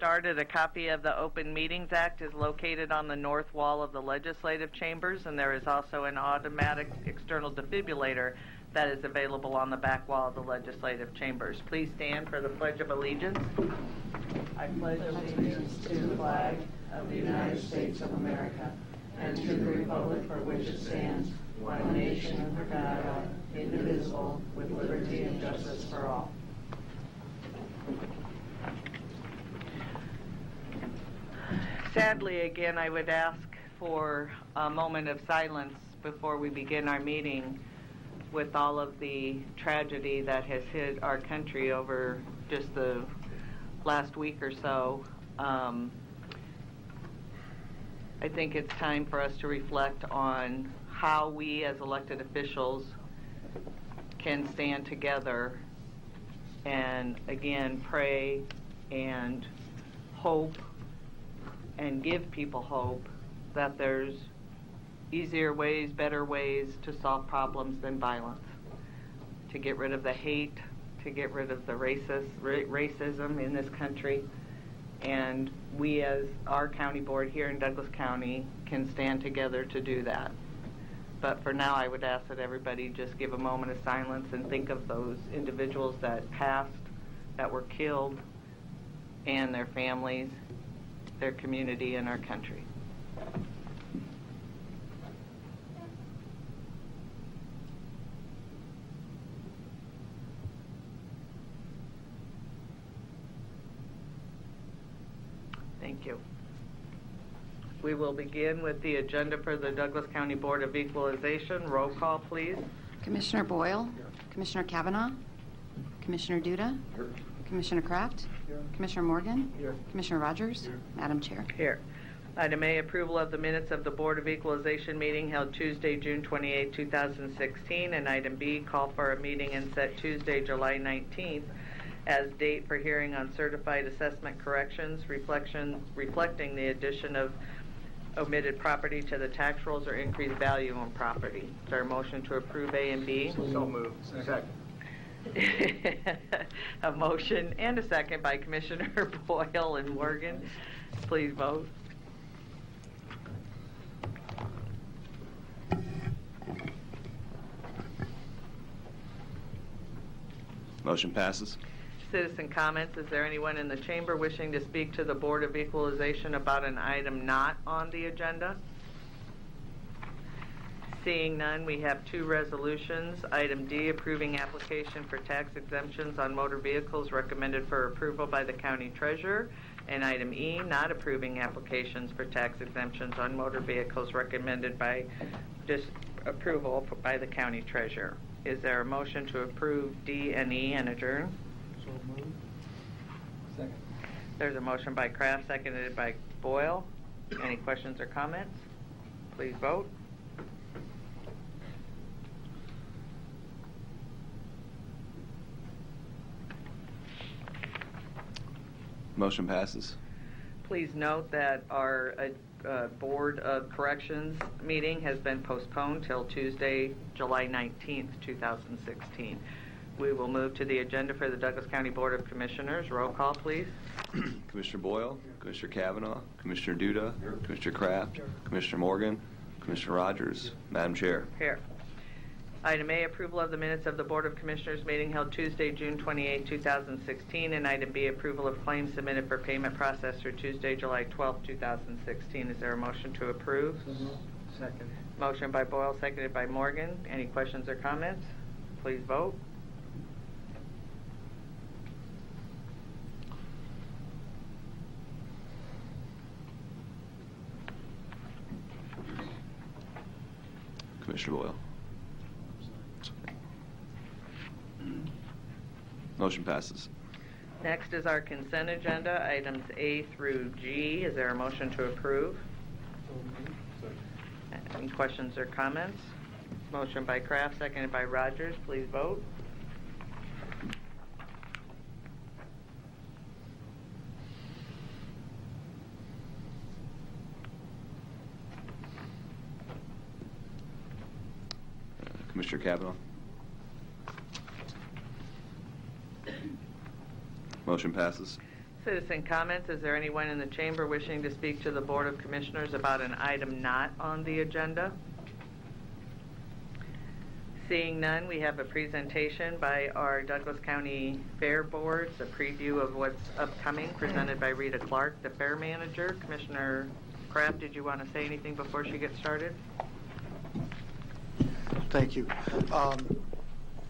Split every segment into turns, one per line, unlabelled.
started, a copy of the Open Meetings Act is located on the north wall of the legislative chambers, and there is also an automatic external defibrillator that is available on the back wall of the legislative chambers. Please stand for the Pledge of Allegiance. I pledge allegiance to the flag of the United States of America and to the republic for which it stands, one nation under God, indivisible, with liberty and justice for all. Sadly, again, I would ask for a moment of silence before we begin our meeting with all of the tragedy that has hit our country over just the last week or so. I think it's time for us to reflect on how we as elected officials can stand together and again pray and hope and give people hope that there's easier ways, better ways to solve problems than violence, to get rid of the hate, to get rid of the racism in this country. And we as our county board here in Douglas County can stand together to do that. But for now, I would ask that everybody just give a moment of silence and think of those individuals that passed, that were killed, and their families, their community, and our country. Thank you. We will begin with the agenda for the Douglas County Board of Equalization. Roll call, please.
Commissioner Boyle. Here. Commissioner Kavanaugh. Commissioner Duda. Here. Commissioner Kraft. Here. Commissioner Morgan. Here. Commissioner Rogers. Here. Madam Chair.
Here. Item A, approval of the minutes of the Board of Equalization meeting held Tuesday, June 28, 2016. And item B, call for a meeting and set Tuesday, July 19th as date for hearing on certified assessment corrections, reflecting the addition of omitted property to the tax rolls or increased value on property. Is there a motion to approve A and B?
So moved. Second.
A motion and a second by Commissioner Boyle and Morgan. Please vote.
Motion passes.
Citizen comments. Is there anyone in the chamber wishing to speak to the Board of Equalization about an item not on the agenda? Seeing none, we have two resolutions. Item D, approving application for tax exemptions on motor vehicles recommended for approval by the county treasurer. And item E, not approving applications for tax exemptions on motor vehicles recommended by approval by the county treasurer. Is there a motion to approve D and E and adjourn?
So moved. Second.
There's a motion by Kraft, seconded by Boyle. Any questions or comments? Please vote.
Motion passes.
Please note that our Board of Corrections meeting has been postponed till Tuesday, July 19th, 2016. We will move to the agenda for the Douglas County Board of Commissioners. Roll call, please.
Commissioner Boyle, Commissioner Kavanaugh, Commissioner Duda, Commissioner Kraft, Commissioner Morgan, Commissioner Rogers. Madam Chair.
Here. Item A, approval of the minutes of the Board of Commissioners meeting held Tuesday, June 28, 2016. And item B, approval of claims submitted for payment process through Tuesday, July 12, 2016. Is there a motion to approve?
Second.
Motion by Boyle, seconded by Morgan. Any questions or comments? Please vote.
Commissioner Boyle. Motion passes.
Next is our consent agenda, items A through G. Is there a motion to approve?
So moved. Second.
Any questions or comments? Motion by Kraft, seconded by Rogers. Please vote.
Commissioner Kavanaugh. Motion passes.
citizen comments. Is there anyone in the chamber wishing to speak to the Board of Commissioners about an item not on the agenda? Seeing none, we have a presentation by our Douglas County Fair Boards, a preview of what's upcoming, presented by Rita Clark, the fair manager. Commissioner Kraft, did you want to say anything before she gets started?
Thank you.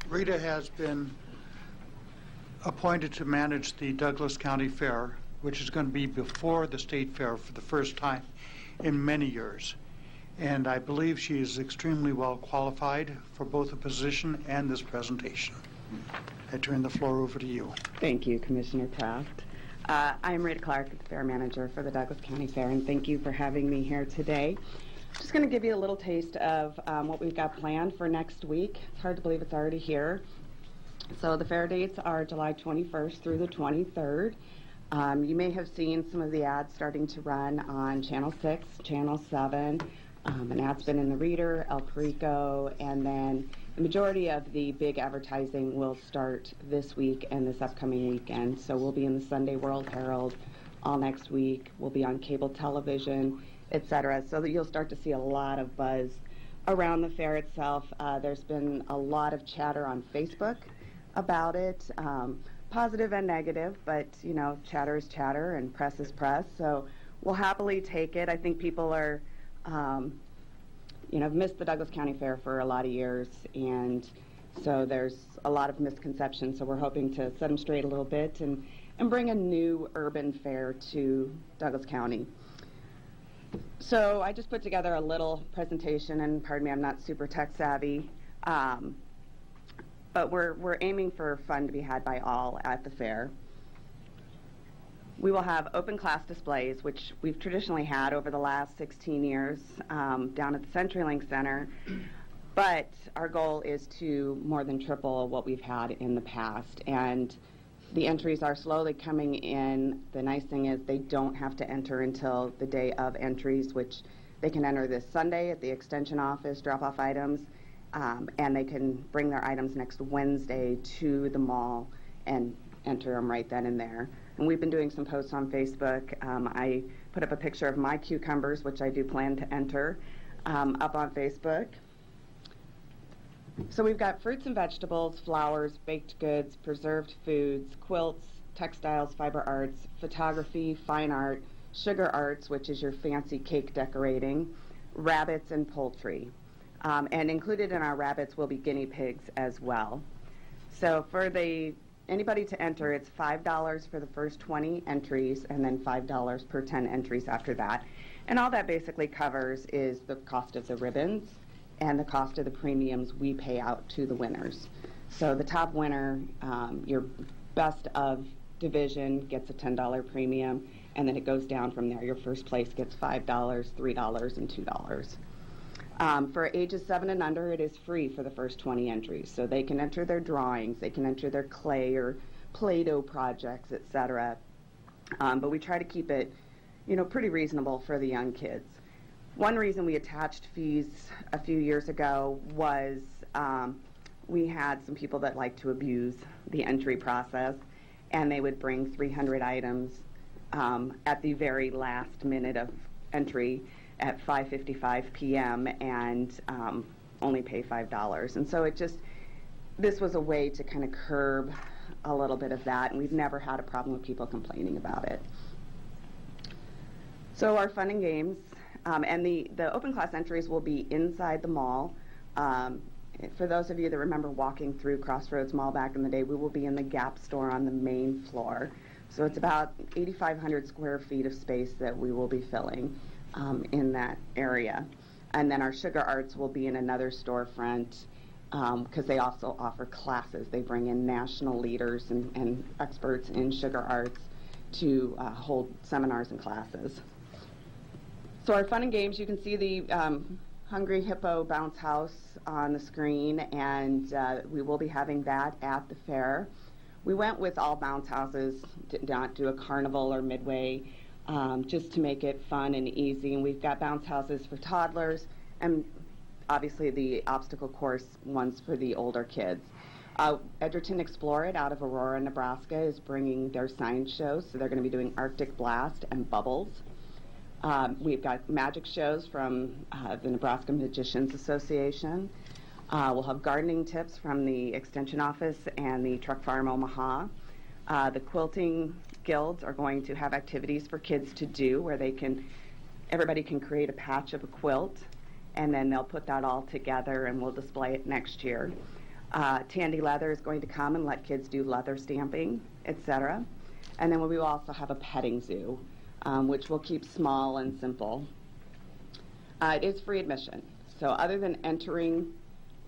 Rita has been appointed to manage the Douglas County Fair, which is going to be before the State Fair for the first time in many years. And I believe she is extremely well qualified for both the position and this presentation. I turn the floor over to you.
Thank you, Commissioner Kraft. I'm Rita Clark, the Fair Manager for the Douglas County Fair, and thank you for having me here today. Just going to give you a little taste of what we've got planned for next week. It's hard to believe it's already here. So the fair dates are July 21st through the 23rd. You may have seen some of the ads starting to run on Channel 6, Channel 7. An ad's been in the Reader, El Perico, and then the majority of the big advertising will start this week and this upcoming weekend. So we'll be in the Sunday World Herald all next week. We'll be on cable television, etc. So that you'll start to see a lot of buzz around the fair itself. There's been a lot of chatter on Facebook about it, positive and negative, but you know, chatter is chatter and press is press. So we'll happily take it. I think people are I've missed the Douglas County Fair for a lot of years, and so there's a lot of misconceptions, so we're hoping to set them straight a little bit and bring a new urban fair to Douglas County. So I just put together a little presentation, and pardon me, I'm not super tech savvy, but we're aiming for fun to be had by all at the fair. We will have open class displays, which we've traditionally had over the last 16 years down at the CenturyLink Center, but our goal is to more than triple what we've had in the past. And the entries are slowly coming in. The nice thing is they don't have to enter until the day of entries, which they can enter this Sunday at the Extension office, drop off items, and they can bring their items next Wednesday to the mall and enter them right then and there. And we've been doing some posts on Facebook. I put up a picture of my cucumbers, which I do plan to enter, up on Facebook. So we've got fruits and vegetables, flowers, baked goods, preserved foods, quilts, textiles, fiber arts, photography, fine art, sugar arts, which is your fancy cake decorating, rabbits, and poultry. And included in our rabbits will be guinea pigs as well. So for anybody to enter, it's $5 for the first 20 entries and then $5 per 10 entries after that. And all that basically covers is the cost of the ribbons and the cost of the premiums we pay out to the winners. So the top winner, your best of division, gets a $10 premium, and then it goes down from there. Your first place gets $5, $3, and $2. For ages 7 and under, it is free for the first 20 entries. So they can enter their drawings, they can enter their clay or Play-Doh projects, etc. But we try to keep it, pretty reasonable for the young kids. One reason we attached fees a few years ago was we had some people that like to abuse the entry process, and they would bring 300 items at the very last minute of entry at 5:55 p.m. and only pay $5. And so this was a way to kind of curb a little bit of that, and we've never had a problem with people complaining about it. So our fun and games, and the open class entries will be inside the mall. For those of you that remember walking through Crossroads Mall back in the day, we will be in the Gap store on the main floor. So it's about 8,500 square feet of space that we will be filling in that area. And then our sugar arts will be in another storefront because they also offer classes. They bring in national leaders and experts in sugar arts to hold seminars and classes. So our fun and games, you can see the Hungry Hippo Bounce House on the screen, and we will be having that at the fair. We went with all bounce houses, did not do a carnival or midway, just to make it fun and easy. And we've got bounce houses for toddlers and obviously the obstacle course ones for the older kids. Edgerton Explore It out of Aurora, Nebraska is bringing their science shows, so they're going to be doing Arctic Blast and Bubbles. We've got magic shows from the Nebraska Magicians Association. We'll have gardening tips from the Extension Office and the Truck Farm Omaha. The quilting guilds are going to have activities for kids to do where everybody can create a patch of a quilt, and then they'll put that all together and we'll display it next year. Tandy Leather is going to come and let kids do leather stamping, etc. And then we will also have a petting zoo, which we'll keep small and simple. It is free admission, so other than entering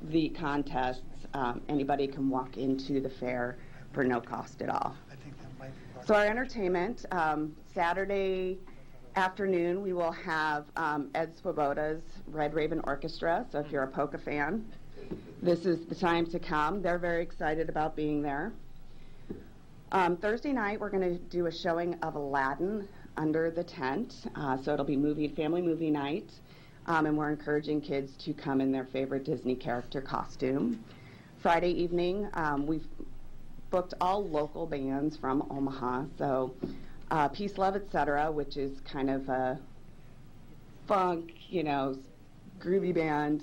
the contests, anybody can walk into the fair for no cost at all.
I think that might be part
So our entertainment, Saturday afternoon we will have Ed Swoboda's Red Raven Orchestra, so if you're a polka fan, this is the time to come. They're very excited about being there. Thursday night we're going to do a showing of Aladdin under the tent, so it'll be family movie night, and we're encouraging kids to come in their favorite Disney character costume. Friday evening we've booked all local bands from Omaha, so Peace, Love, Etc., which is kind of a funk, groovy band.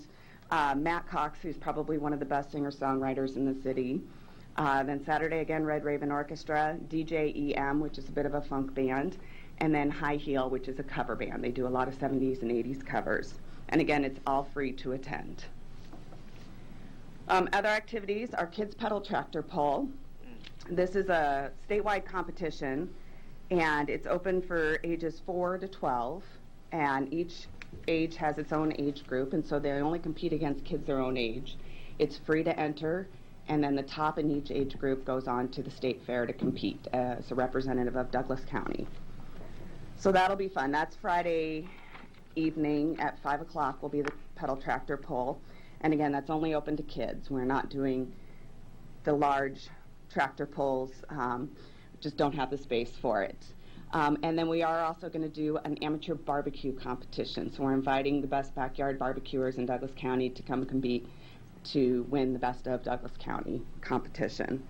Matt Cox, who's probably one of the best singer-songwriters in the city. Then Saturday again, Red Raven Orchestra, DJ EM, which is a bit of a funk band, and then High Heel, which is a cover band. They do a lot of 70s and 80s covers. And again, it's all free to attend. Other activities are Kids Pedal Tractor Pull. This is a statewide competition, and it's open for ages 4 to 12, and each age has its own age group, and so they only compete against kids their own age. It's free to enter, and then the top in each age group goes on to the state fair to compete as a representative of Douglas County. So that'll be fun. That's Friday evening at 5 o'clock will be the pedal tractor pull, and again, that's only open to kids. We're not doing the large tractor pulls, just don't have the space for it. And then we are also going to do an amateur barbecue competition. So we're inviting the best backyard barbecuers in Douglas County to come compete to win the Best of Douglas County competition.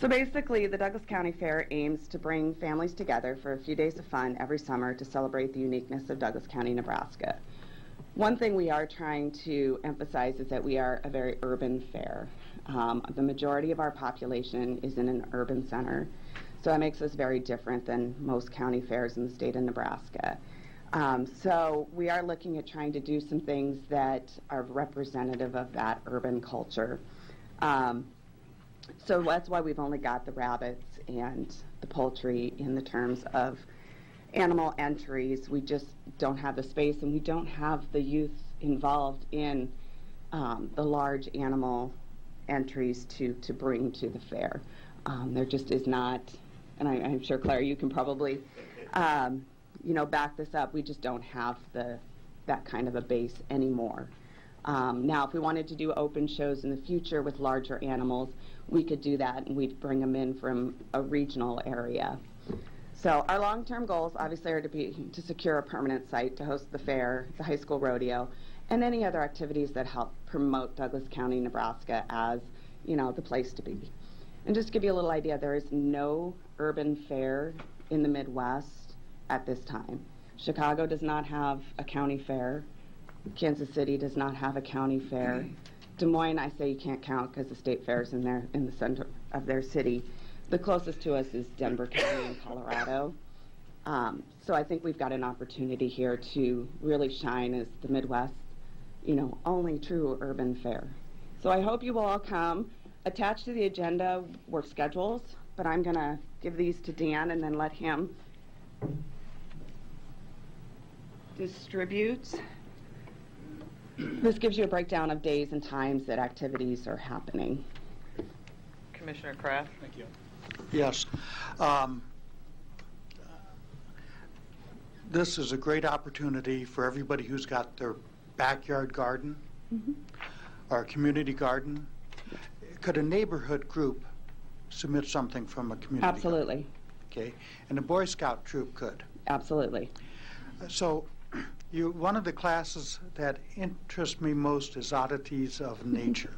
So basically, the Douglas County Fair aims to bring families together for a few days of fun every summer to celebrate the uniqueness of Douglas County, Nebraska. One thing we are trying to emphasize is that we are a very urban fair. The majority of our population is in an urban center, so that makes us very different than most county fairs in the state of Nebraska. So we are looking at trying to do some things that are representative of that urban culture. So that's why we've only got the rabbits and the poultry in the terms of animal entries. We just don't have the space, and we don't have the youth involved in the large animal entries to bring to the fair. There just is not, and I'm sure, Claire, you can probably back this up. We just don't have that kind of a base anymore. Now, if we wanted to do open shows in the future with larger animals, we could do that, and we'd bring them in from a regional area. So our long-term goals, obviously, are to secure a permanent site to host the fair, the high school rodeo, and any other activities that help promote Douglas County, Nebraska as, the place to be. And just to give you a little idea, there is no urban fair in the Midwest at this time. Chicago does not have a county fair. Kansas City does not have a county fair. Des Moines, I say you can't count because the state fair is in the center of their city. The closest to us is Denver County in Colorado. So I think we've got an opportunity here to really shine as the Midwest, only true urban fair. So I hope you will all come. Attached to the agenda were schedules, but I'm going to give these to Dan and then let him distribute. This gives you a breakdown of days and times that activities are happening.
Commissioner Kraft?
Thank you.
Yes. This is a great opportunity for everybody who's got their backyard garden or a community garden. Could a neighborhood group submit something from a community
Absolutely.
garden? Okay. And a Boy Scout troop could.
Absolutely.
So one of the classes that interests me most is oddities of nature.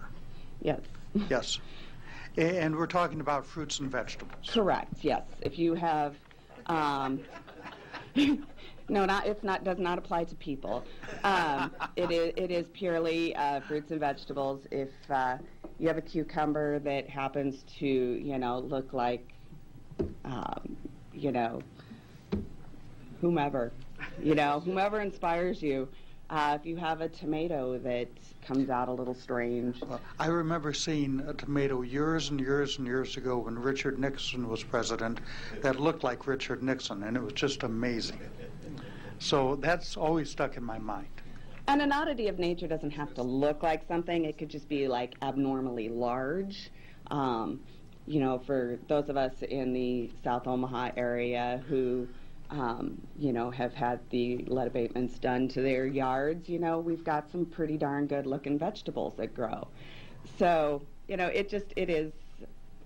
Yes.
Yes. And we're talking about fruits and vegetables.
Correct, yes. If you have, no, does not apply to people. It is purely fruits and vegetables. If you have a cucumber that happens to, look like, whomever inspires you. If you have a tomato that comes out a little strange.
I remember seeing a tomato years and years and years ago when Richard Nixon was president that looked like Richard Nixon, and it was just amazing. So that's always stuck in my mind.
And an oddity of nature doesn't have to look like something. It could just be like abnormally large. For those of us in the South Omaha area who have had the lead abatements done to their yards, we've got some pretty darn good looking vegetables that grow. So, it is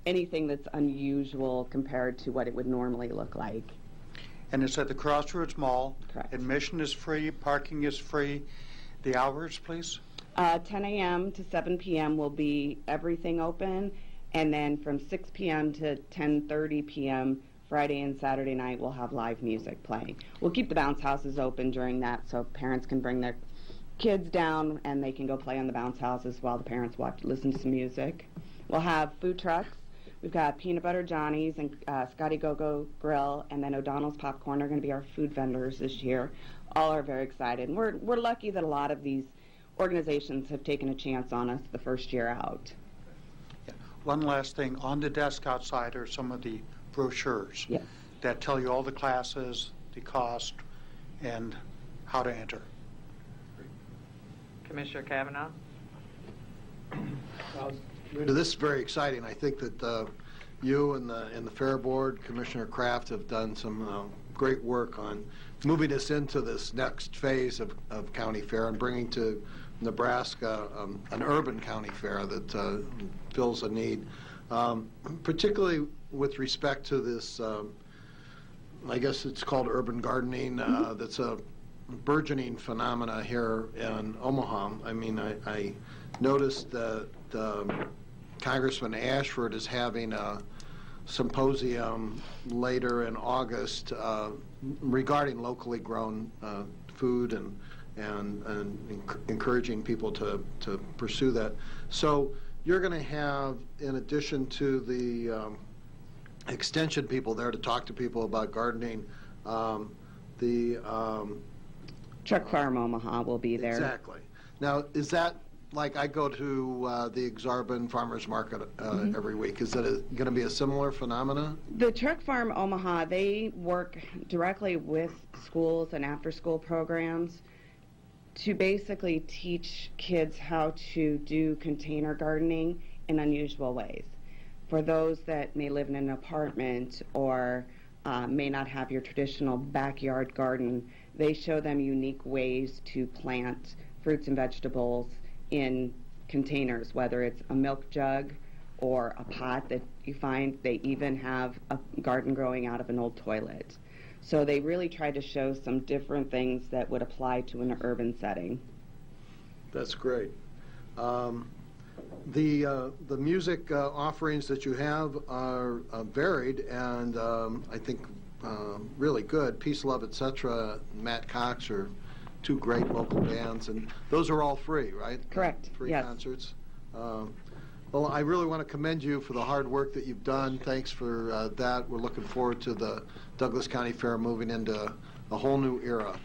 anything that's unusual compared to what it would normally look like.
And it's at the Crossroads Mall.
Correct.
Admission is free, parking is free. The hours, please?
10 a.m. to 7 p.m. will be everything open, and then from 6 p.m. to 10:30 p.m. Friday and Saturday night, we'll have live music playing. We'll keep the bounce houses open during that so parents can bring their kids down and they can go play on the bounce houses while the parents listen to some music. We'll have food trucks. We've got Peanut Butter Johnny's and Scotty Go-Go Grill, and then O'Donnell's Popcorn are going to be our food vendors this year. All are very excited. And we're lucky that a lot of these organizations have taken a chance on us the first year out.
Yeah. One last thing. On the desk outside are some of the brochures
Yes.
that tell you all the classes, the cost, and how to enter.
Commissioner Kavanaugh?
This is very exciting. I think that you and the Fair Board, Commissioner Kraft, have done some great work on moving us into this next phase of county fair and bringing to Nebraska an urban county fair that fills a need, particularly with respect to this, I guess it's called urban gardening. That's a burgeoning phenomena here in Omaha. I mean, I noticed that Congressman Ashford is having a symposium later in August regarding locally grown food and encouraging people to pursue that. So you're going to have, in addition to the extension people there to talk to people about gardening, the
Truck Farm Omaha will be there.
Exactly. Now, is that like I go to the Exarban Farmers Market every week? Is that going to be a similar phenomena?
The Truck Farm Omaha, they work directly with schools and after-school programs to basically teach kids how to do container gardening in unusual ways. For those that may live in an apartment or may not have your traditional backyard garden, they show them unique ways to plant fruits and vegetables in containers, whether it's a milk jug or a pot that you find. They even have a garden growing out of an old toilet. So they really try to show some different things that would apply to an urban setting.
That's great. The music offerings that you have are varied and I think really good. Peace, Love, Etc., Matt Cox are two great local bands, and those are all free, right?
Correct.
Free
yes.
concerts. Well, I really want to commend you for the hard work that you've done. Thanks for that. We're looking forward to the Douglas County Fair moving into a whole new era.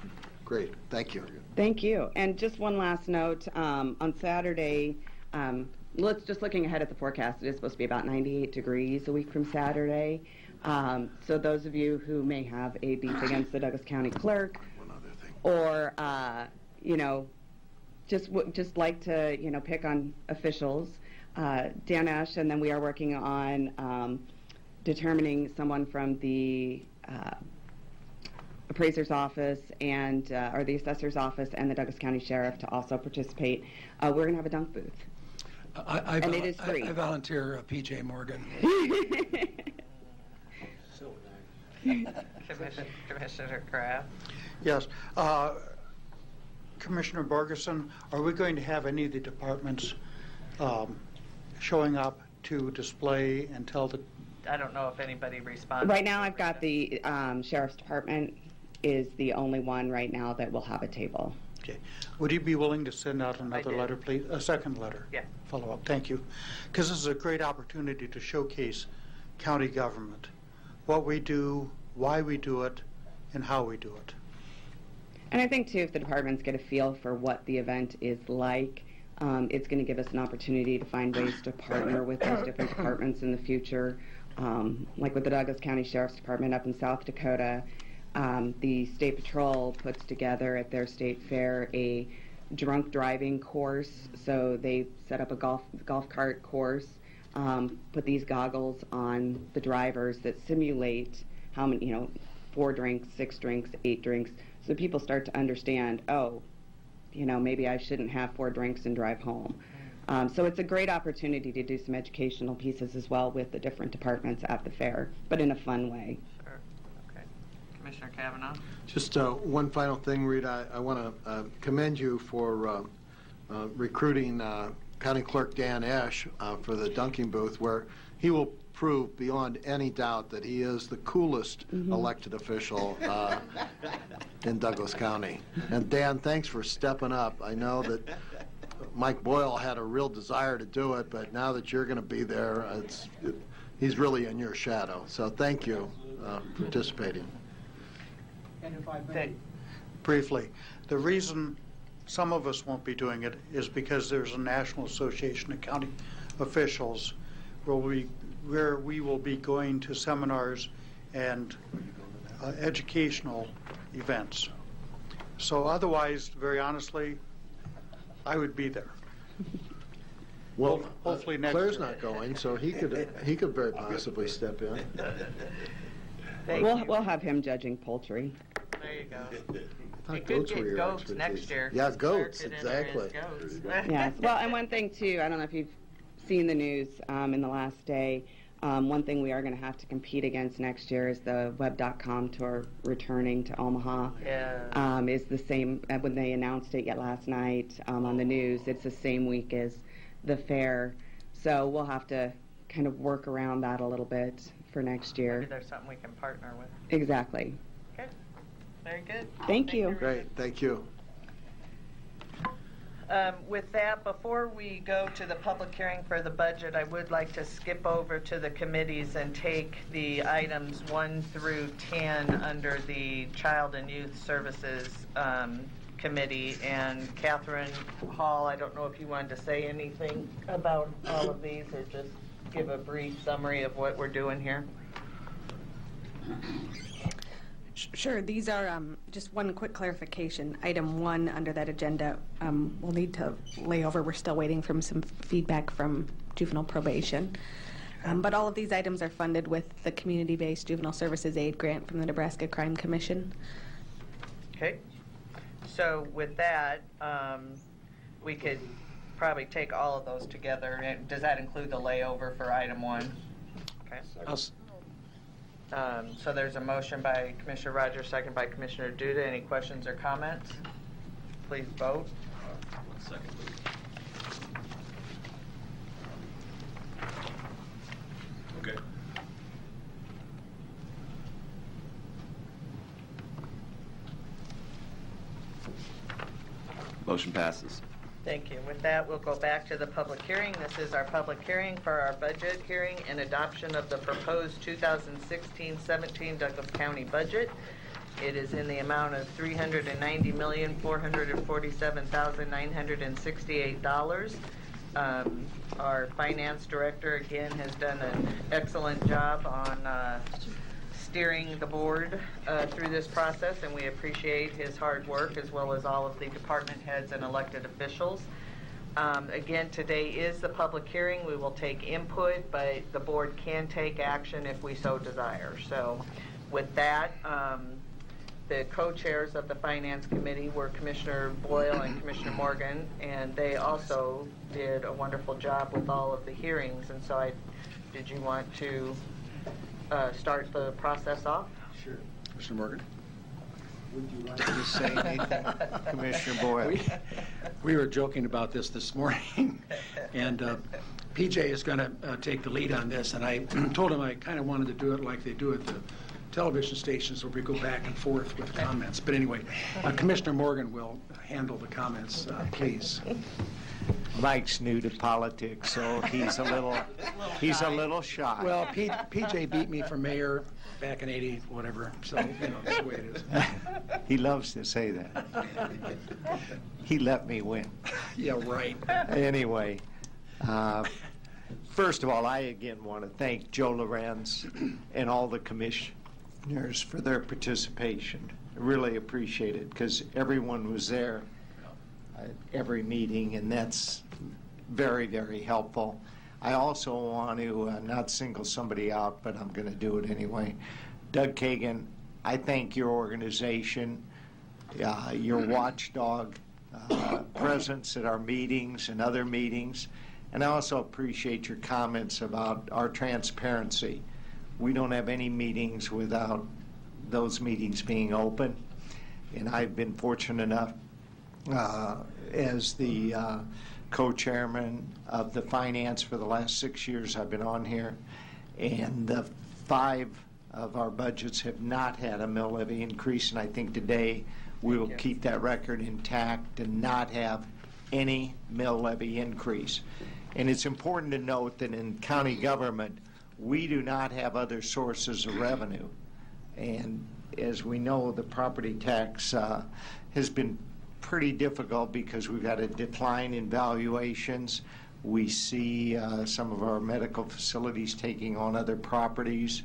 Great. Thank you.
Thank you. And just one last note. On Saturday, just looking ahead at the forecast, it is supposed to be about 98 degrees a week from Saturday. So those of you who may have a beef against the Douglas County Clerk, or just like to pick on officials, Dan Esch, and then we are working on determining someone from the appraiser's office and or the assessor's office and the Douglas County Sheriff to also participate. We're going to have a dunk booth. And it is free.
I volunteer PJ Morgan.
Commissioner Kraft?
Yes. Commissioner Borgeson, are we going to have any of the departments showing up to display and tell the,
I don't know if anybody responded.
Right now, I've got the Sheriff's Department is the only one right now that will have a table.
okay. Would you be willing to send out another
did.
letter, please? A second letter?
Yeah.
Follow up, thank you. Because this is a great opportunity to showcase county government, what we do, why we do it, and how we do it.
And I think, too, if the departments get a feel for what the event is like, it's going to give us an opportunity to find ways to partner with those different departments in the future. Like with the Douglas County Sheriff's Department up in South Dakota, the State Patrol puts together at their state fair a drunk driving course. So they set up a golf cart course, put these goggles on the drivers that simulate how many, 4 drinks, 6 drinks, 8 drinks, so people start to understand, oh, maybe I shouldn't have 4 drinks and drive home. So it's a great opportunity to do some educational pieces as well with the different departments at the fair, but in a fun way.
Sure. Okay. Commissioner Kavanaugh?
Just one final thing, Rita. I want to commend you for recruiting County Clerk Dan Esch for the dunking booth, where he will prove beyond any doubt that he is the coolest elected official in Douglas County. And Dan, thanks for stepping up. I know that Mike Boyle had a real desire to do it, but now that you're going to be there, he's really in your shadow. So thank you for participating.
And if I may,
Briefly, the reason some of us won't be doing it is because there's a National Association of County Officials where we will be going to seminars and educational events. So otherwise, very honestly, I would be there.
Well,
Hopefully next
Claire's
year.
not going, so he could very possibly step in.
Thank you.
We'll have him judging poultry.
There you go.
I thought
You could
goats were
get
your
goats
expertise.
next year.
Yeah,
Clerk
goats,
could enter as
exactly.
goats.
Yes. Well, and one thing, too, I don't know if you've seen the news in the last day. One thing we are going to have to compete against next year is the Web.com tour returning to Omaha.
Yeah.
Is the same, when they announced it yet last night on the news, it's the same week as the fair. So we'll have to kind of work around that a little bit for next year.
Maybe there's something we can partner with.
Exactly.
Good. Very good.
Thank you.
Rita.
Great, thank you.
With that, before we go to the public hearing for the budget, I would like to skip over to the committees and take the items 1 through 10 under the Child and Youth Services Committee. And Catherine Hall, I don't know if you wanted to say anything about all of these or just give a brief summary of what we're doing here.
Sure. These are just one quick clarification. Item 1 under that agenda, we'll need to lay over. We're still waiting for some feedback from juvenile probation. But all of these items are funded with the community-based juvenile services aid grant from the Nebraska Crime Commission.
Okay. So with that, we could probably take all of those together. Does that include the layover for item 1? Okay. So there's a motion by Commissioner Rogers, second by Commissioner Duda. Any questions or comments? Please vote.
Second, please. Okay. Motion passes.
Thank you. With that, we'll go back to the public hearing. This is our public hearing for our budget hearing and adoption of the proposed 2016-17 Douglas County budget. It is in the amount of $390,447,968. Our finance director, again, has done an excellent job on steering the board through this process, and we appreciate his hard work as well as all of the department heads and elected officials. Again, today is the public hearing. We will take input, but the board can take action if we so desire. So with that, the co-chairs of the Finance Committee were Commissioner Boyle and Commissioner Morgan, and they also did a wonderful job with all of the hearings. And so did you want to start the process off?
sure.
Commissioner Morgan?
Would you like to say anything, Commissioner Boyle?
We were joking about this morning, and
PJ is going to take the lead on this, and I told him I kind of wanted to do it like they do at the television stations, where we go back and forth with comments. But anyway, Commissioner Morgan will handle the comments, please.
Mike's new to politics, so he's a little shy.
Well, PJ beat me for mayor back in '80, whatever. So that's the way it is.
He loves to say that. He let me win.
Yeah, right.
Anyway, first of all, I again want to thank Joe Lorenz and all the commissioners for their participation. I really appreciate it, because everyone was there at every meeting, and that's very, very helpful. I also want to not single somebody out, but I'm going to do it anyway. Doug Kagan, I thank your organization, your watchdog presence at our meetings and other meetings, and I also appreciate your comments about our transparency. We don't have any meetings without those meetings being open, and I've been fortunate enough as the co-chairman of the finance for the last 6 years I've been on here, and the 5 of our budgets have not had a mill levy increase, and I think today we will keep that record intact and not have any mill levy increase. And it's important to note that in county government, we do not have other sources of revenue. And as we know, the property tax has been pretty difficult because we've had a decline in valuations. We see some of our medical facilities taking on other properties,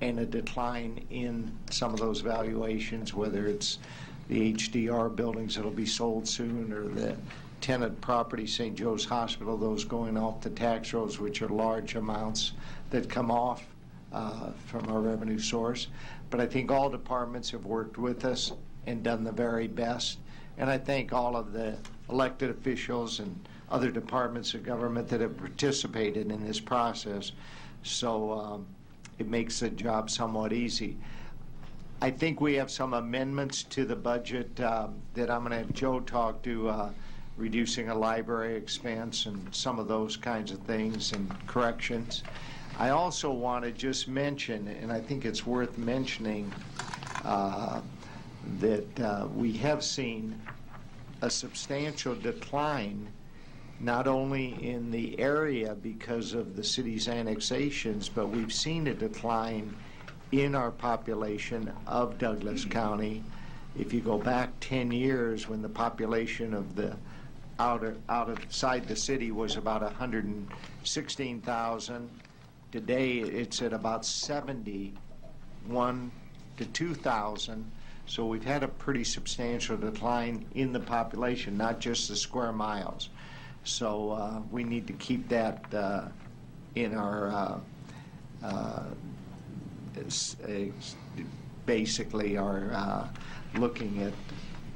and a decline in some of those valuations, whether it's the HDR buildings that'll be sold soon, or the tenant property, St. Joe's Hospital, those going off the tax rolls, which are large amounts that come off from our revenue source. But I think all departments have worked with us and done the very best. And I thank all of the elected officials and other departments of government that have participated in this process. So it makes the job somewhat easy. I think we have some amendments to the budget that I'm going to have Joe talk to, reducing a library expense and some of those kinds of things, and corrections. I also want to just mention, and I think it's worth mentioning, that we have seen a substantial decline, not only in the area because of the city's annexations, but we've seen a decline in our population of Douglas County. If you go back 10 years, when the population of the outside the city was about 116,000, today it's at about 71 to 2,000. So we've had a pretty substantial decline in the population, not just the square miles. So we need to keep that in our basically our looking at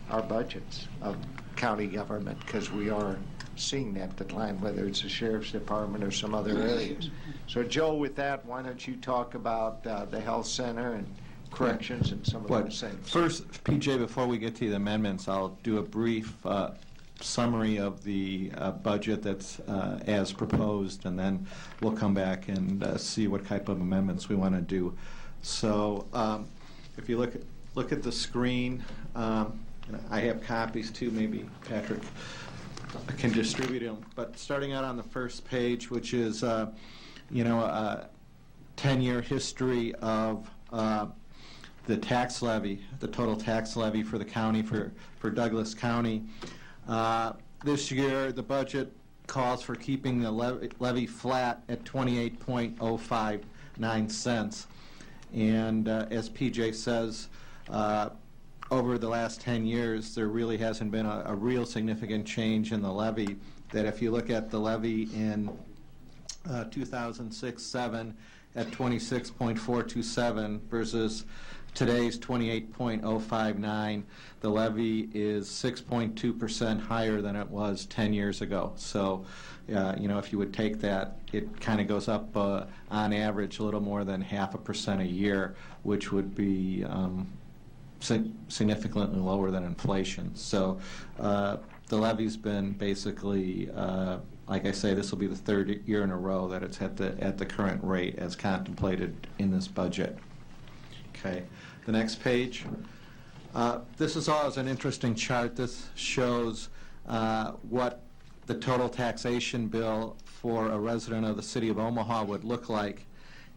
our budgets of county government, because we are seeing that decline, whether it's the sheriff's department or some other areas. So Joe, with that, why don't you talk about the health center and corrections and some of those things.
First, PJ, before we get to the amendments, I'll do a brief summary of the budget that's as proposed, and then we'll come back and see what type of amendments we want to do. So if you look at the screen, and I have copies too, maybe Patrick can distribute them, but starting out on the first page, which is a 10-year history of the tax levy, the total tax levy for the county, for Douglas County. This year, the budget calls for keeping the levy flat at 28.059 cents. And as PJ says, over the last 10 years, there really hasn't been a real significant change in the levy. That if you look at the levy in 2006-07 at 26.427 versus today's 28.059, the levy is 6.2% higher than it was 10 years ago. So, if you would take that, it kind of goes up on average a little more than 0.5% a year, which would be significantly lower than inflation. So the levy's been basically like I say, this will be the third year in a row that it's at the current rate as contemplated in this budget. Okay, the next page. This is always an interesting chart. This shows what the total taxation bill for a resident of the city of Omaha would look like.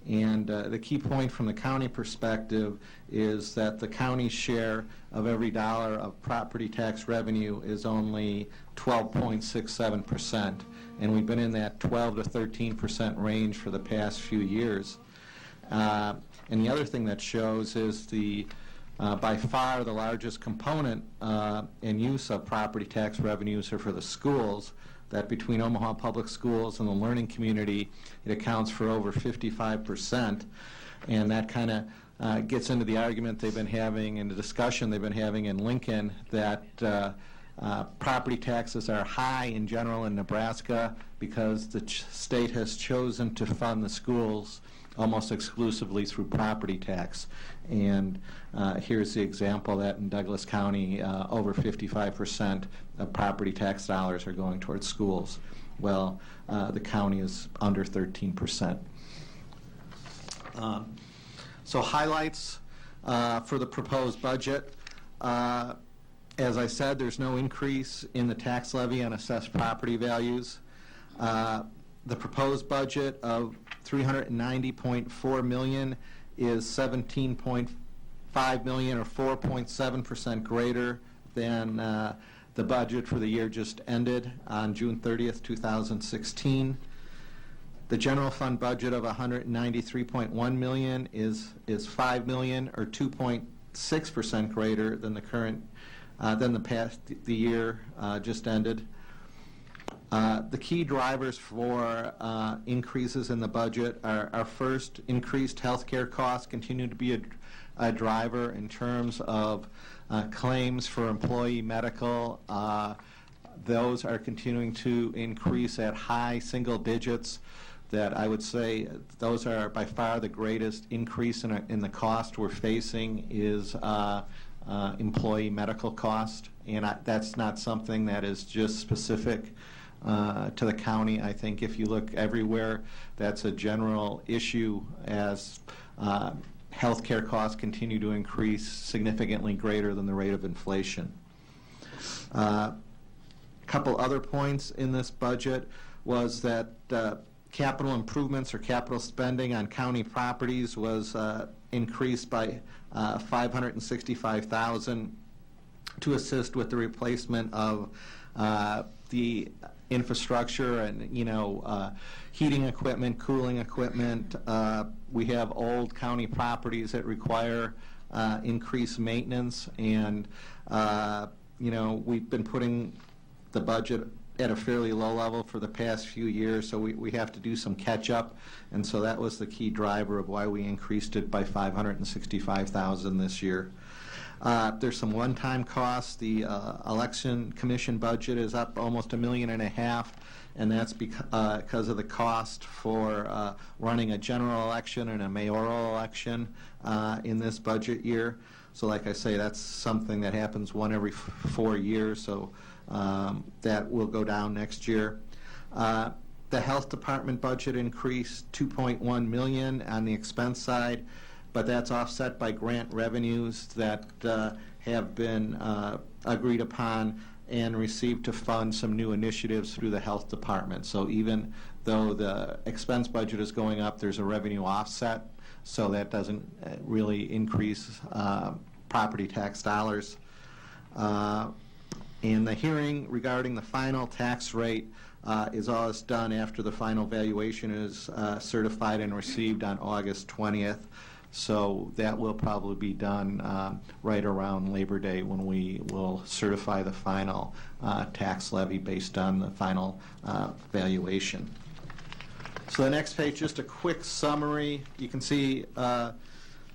And the key point from the county perspective is that the county's share of every dollar of property tax revenue is only 12.67%. And we've been in that 12 to 13% range for the past few years. And the other thing that shows is the by far the largest component in use of property tax revenues are for the schools, that between Omaha Public Schools and the learning community, it accounts for over 55%. And that kind of gets into the argument they've been having and the discussion they've been having in Lincoln that property taxes are high in general in Nebraska because the state has chosen to fund the schools almost exclusively through property tax. And here's the example that in Douglas County, over 55% of property tax dollars are going towards schools. Well, the county is under 13%. So highlights for the proposed budget. As I said, there's no increase in the tax levy on assessed property values. The proposed budget of $390.4 million is $17.5 million or 4.7% greater than the budget for the year just ended on June 30th, 2016. The general fund budget of $193.1 million is $5 million or 2.6% greater than the year just ended. The key drivers for increases in the budget are first, increased health care costs continue to be a driver in terms of claims for employee medical. Those are continuing to increase at high single digits. That I would say those are by far the greatest increase in the cost we're facing is employee medical cost, and that's not something that is just specific to the county. I think if you look everywhere, that's a general issue as healthcare costs continue to increase significantly greater than the rate of inflation. A couple other points in this budget was that capital improvements or capital spending on county properties was increased by $565,000 to assist with the replacement of the infrastructure and heating equipment, cooling equipment. We have old county properties that require increased maintenance, and we've been putting the budget at a fairly low level for the past few years, so we have to do some catch up, and so that was the key driver of why we increased it by $565,000 this year. There's some one-time costs. The election commission budget is up almost $1.5 million, and that's because of the cost for running a general election and a mayoral election in this budget year. So like I say, that's something that happens one every 4 years, so that will go down next year. The health department budget increased $2.1 million on the expense side, but that's offset by grant revenues that have been agreed upon and received to fund some new initiatives through the health department. So even though the expense budget is going up, there's a revenue offset, so that doesn't really increase property tax dollars. And the hearing regarding the final tax rate is always done after the final valuation is certified and received on August 20th. So that will probably be done right around Labor Day when we will certify the final tax levy based on the final valuation. So the next page, just a quick summary. You can see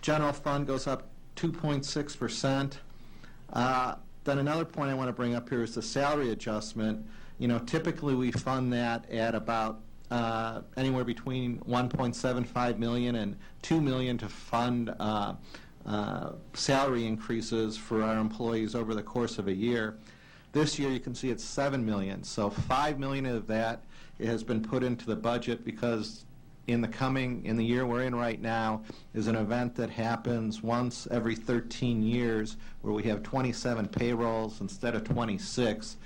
general fund goes up 2.6%. Then another point I want to bring up here is the salary adjustment. Typically we fund that at about anywhere between $1.75 million and $2 million to fund salary increases for our employees over the course of a year. This year you can see it's $7 million. So $5 million of that it has been put into the budget because in the year we're in right now is an event that happens once every 13 years where we have 27 payrolls instead of 26,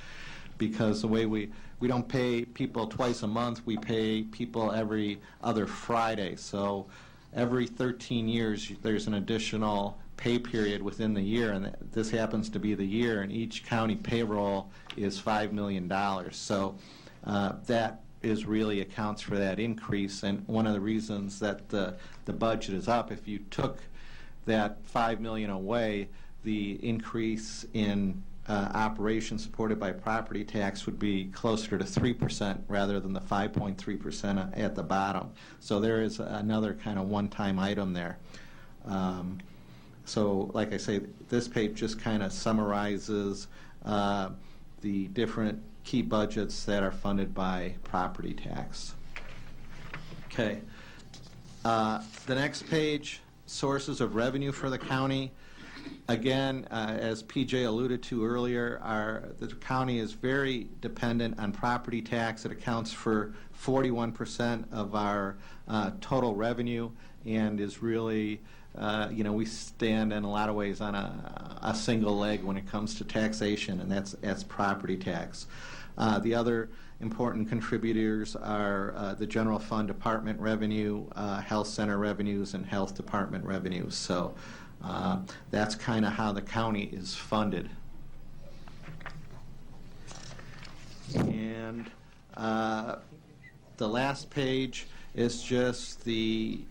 because the way we don't pay people twice a month, we pay people every other Friday. So every 13 years there's an additional pay period within the year, and this happens to be the year, and each county payroll is $5 million. So that is really accounts for that increase, and one of the reasons that the budget is up, if you took that $5 million away, the increase in operations supported by property tax would be closer to 3% rather than the 5.3% at the bottom. So there is another kind of one-time item there. So like I say, this page just kind of summarizes the different key budgets that are funded by property tax. Okay. The next page, sources of revenue for the county. Again, as PJ alluded to earlier, the county is very dependent on property tax. It accounts for 41% of our total revenue and is really, we stand in a lot of ways on a single leg when it comes to taxation, and that's property tax. The other important contributors are the general fund department revenue, health center revenues, and health department revenues. So that's kind of how the county is funded. And the last page is just the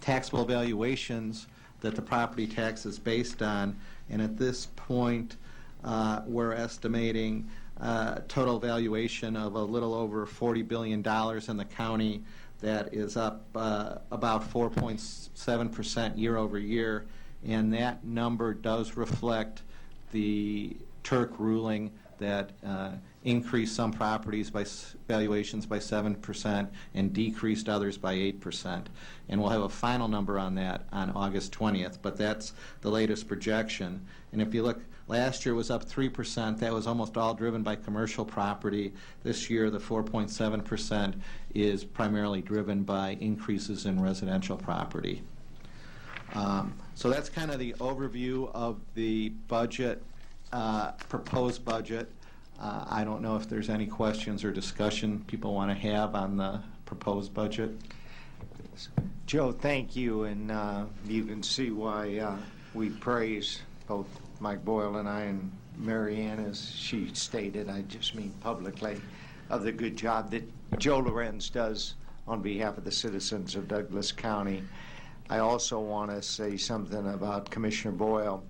taxable valuations that the property tax is based on, and at this point we're estimating total valuation of a little over $40 billion in the county. That is up about 4.7% year over year, and that number does reflect the Turk ruling that increased some properties by valuations by 7% and decreased others by 8%. And we'll have a final number on that on August 20th, but that's the latest projection. And if you look, last year was up 3%. That was almost all driven by commercial property. This year, the 4.7% is primarily driven by increases in residential property. So that's kind of the overview of the budget, proposed budget. I don't know if there's any questions or discussion people want to have on the proposed budget.
Joe, thank you, and you can see why we praise both Mike Boyle and I, and Mary Ann, as she stated, I just mean publicly, of the good job that Joe Lorenz does on behalf of the citizens of Douglas County. I also want to say something about Commissioner Boyle.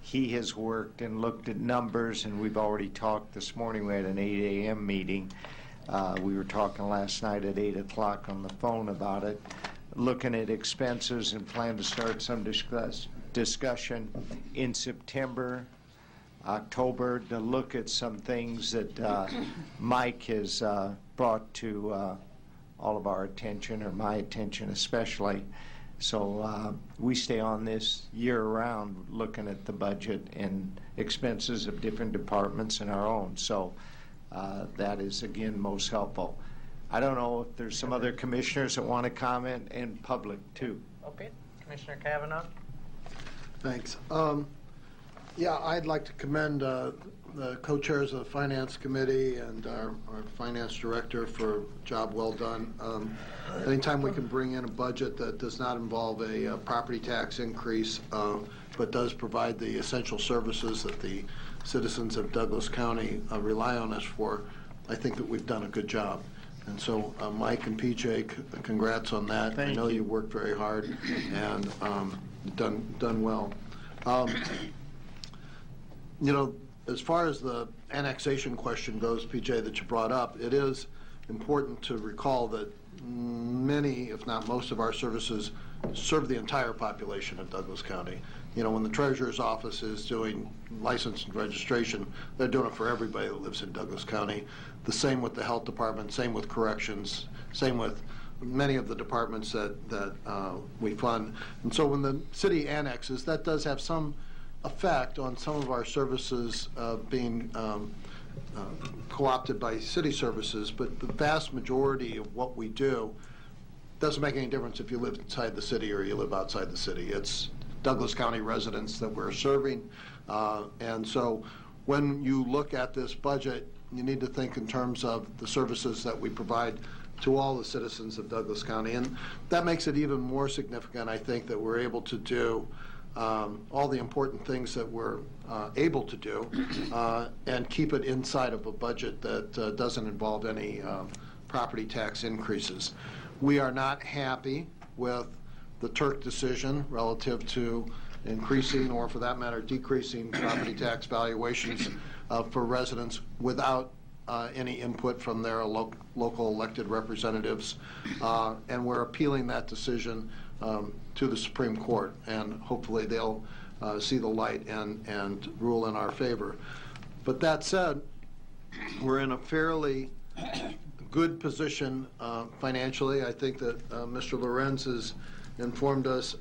He has worked and looked at numbers, and we've already talked this morning. We had an 8 a.m. meeting. We were talking last night at 8 o'clock on the phone about it, looking at expenses, and plan to start some discussion in September, October, to look at some things that Mike has brought to all of our attention, or my attention especially. So we stay on this year-round looking at the budget and expenses of different departments and our own. So that is, again, most helpful. I don't know if there's some other commissioners that want to comment, in public, too.
Okay. Commissioner Kavanaugh?
Thanks. Yeah, I'd like to commend the co-chairs of the Finance Committee and our Finance Director for a job well done. Anytime we can bring in a budget that does not involve a property tax increase, but does provide the essential services that the citizens of Douglas County rely on us for, I think that we've done a good job. And so, Mike and PJ, congrats on that.
Thank
I know
you.
you worked very hard and done well. As far as the annexation question goes, PJ, that you brought up, it is important to recall that many, if not most, of our services serve the entire population of Douglas County. When the Treasurer's Office is doing license and registration, they're doing it for everybody that lives in Douglas County. The same with the Health Department, same with Corrections, same with many of the departments that we fund. And so when the city annexes, that does have some effect on some of our services being co-opted by city services, but the vast majority of what we do doesn't make any difference if you live inside the city or you live outside the city. It's Douglas County residents that we're serving. And so when you look at this budget, you need to think in terms of the services that we provide to all the citizens of Douglas County. And that makes it even more significant, I think, that we're able to do all the important things that we're able to do and keep it inside of a budget that doesn't involve any property tax increases. We are not happy with the Turk decision relative to increasing, or for that matter, decreasing property tax valuations for residents without any input from their local elected representatives. And we're appealing that decision to the Supreme Court, and hopefully they'll see the light and rule in our favor. But that said, we're in a fairly good position financially. I think that Mr. Lorenz has informed us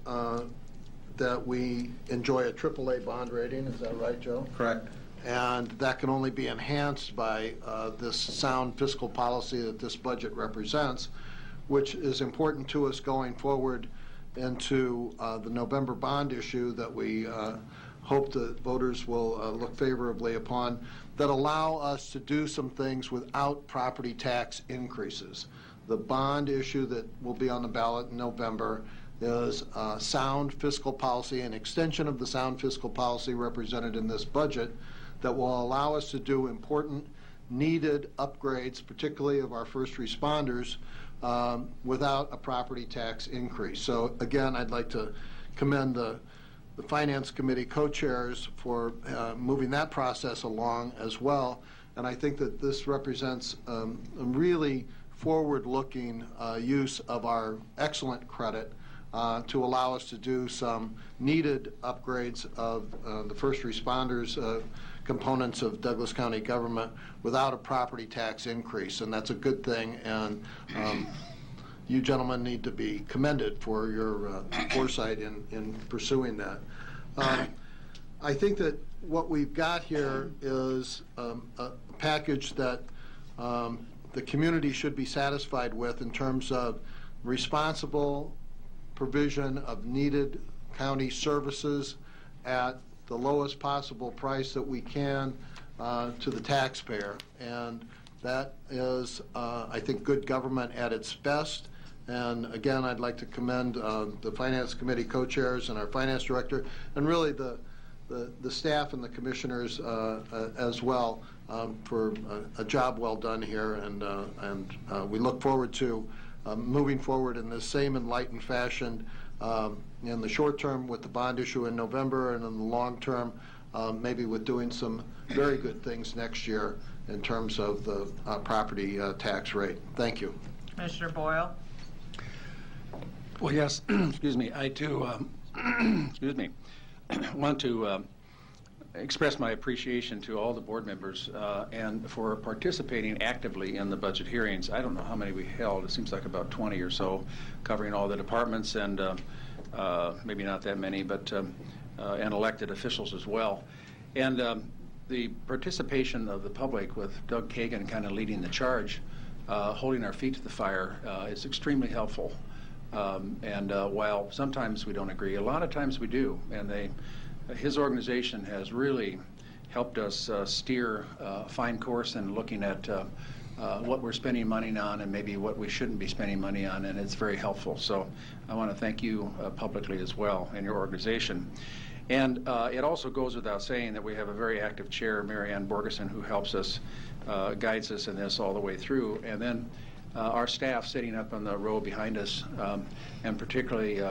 that we enjoy a AAA bond rating. Is that right, Joe?
Correct.
And that can only be enhanced by this sound fiscal policy that this budget represents, which is important to us going forward into the November bond issue that we hope the voters will look favorably upon, that allow us to do some things without property tax increases. The bond issue that will be on the ballot in November is sound fiscal policy, an extension of the sound fiscal policy represented in this budget that will allow us to do important needed upgrades, particularly of our first responders, without a property tax increase. So again, I'd like to commend the Finance Committee co-chairs for moving that process along as well. And I think that this represents a really forward-looking use of our excellent credit to allow us to do some needed upgrades of the first responders components of Douglas County government without a property tax increase. And that's a good thing. And you gentlemen need to be commended for your foresight in pursuing that. I think that what we've got here is a package that the community should be satisfied with in terms of responsible provision of needed county services at the lowest possible price that we can to the taxpayer. And that is, I think, good government at its best. And again, I'd like to commend the Finance Committee co-chairs and our Finance Director, and really the staff and the commissioners as well for a job well done here. And we look forward to moving forward in the same enlightened fashion in the short term with the bond issue in November, and in the long term maybe with doing some very good things next year in terms of the property tax rate. Thank you.
Commissioner Boyle?
Well, yes, excuse me, I too, excuse me, want to express my appreciation to all the board members and for participating actively in the budget hearings. I don't know how many we held. It seems like about 20 or so, covering all the departments and maybe not that many, but and elected officials as well. And the participation of the public with Doug Kagan kind of leading the charge, holding our feet to the fire, is extremely helpful. And while sometimes we don't agree, a lot of times we do. And his organization has really helped us steer a fine course in looking at what we're spending money on and maybe what we shouldn't be spending money on, and it's very helpful. So I want to thank you publicly as well and your organization. And it also goes without saying that we have a very active chair, Mary Ann Borgeson, who helps us, guides us in this all the way through. And then our staff sitting up on the row behind us, and particularly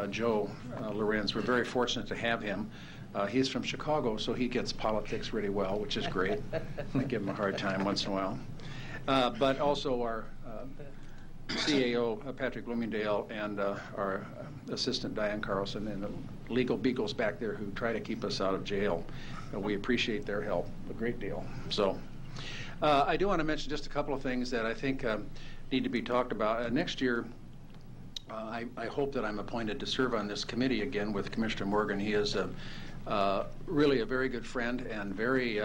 Joe Lorenz. We're very fortunate to have him. He's from Chicago, so he gets politics really well, which is great. I give him a hard time once in a while. But also our CAO, Patrick Bloomingdale, and our assistant, Diane Carlson, and the legal beagles back there who try to keep us out of jail. We appreciate their help a great deal. So I do want to mention just a couple of things that I think need to be talked about. Next year, I hope that I'm appointed to serve on this committee again with Commissioner Morgan. He is really a very good friend and very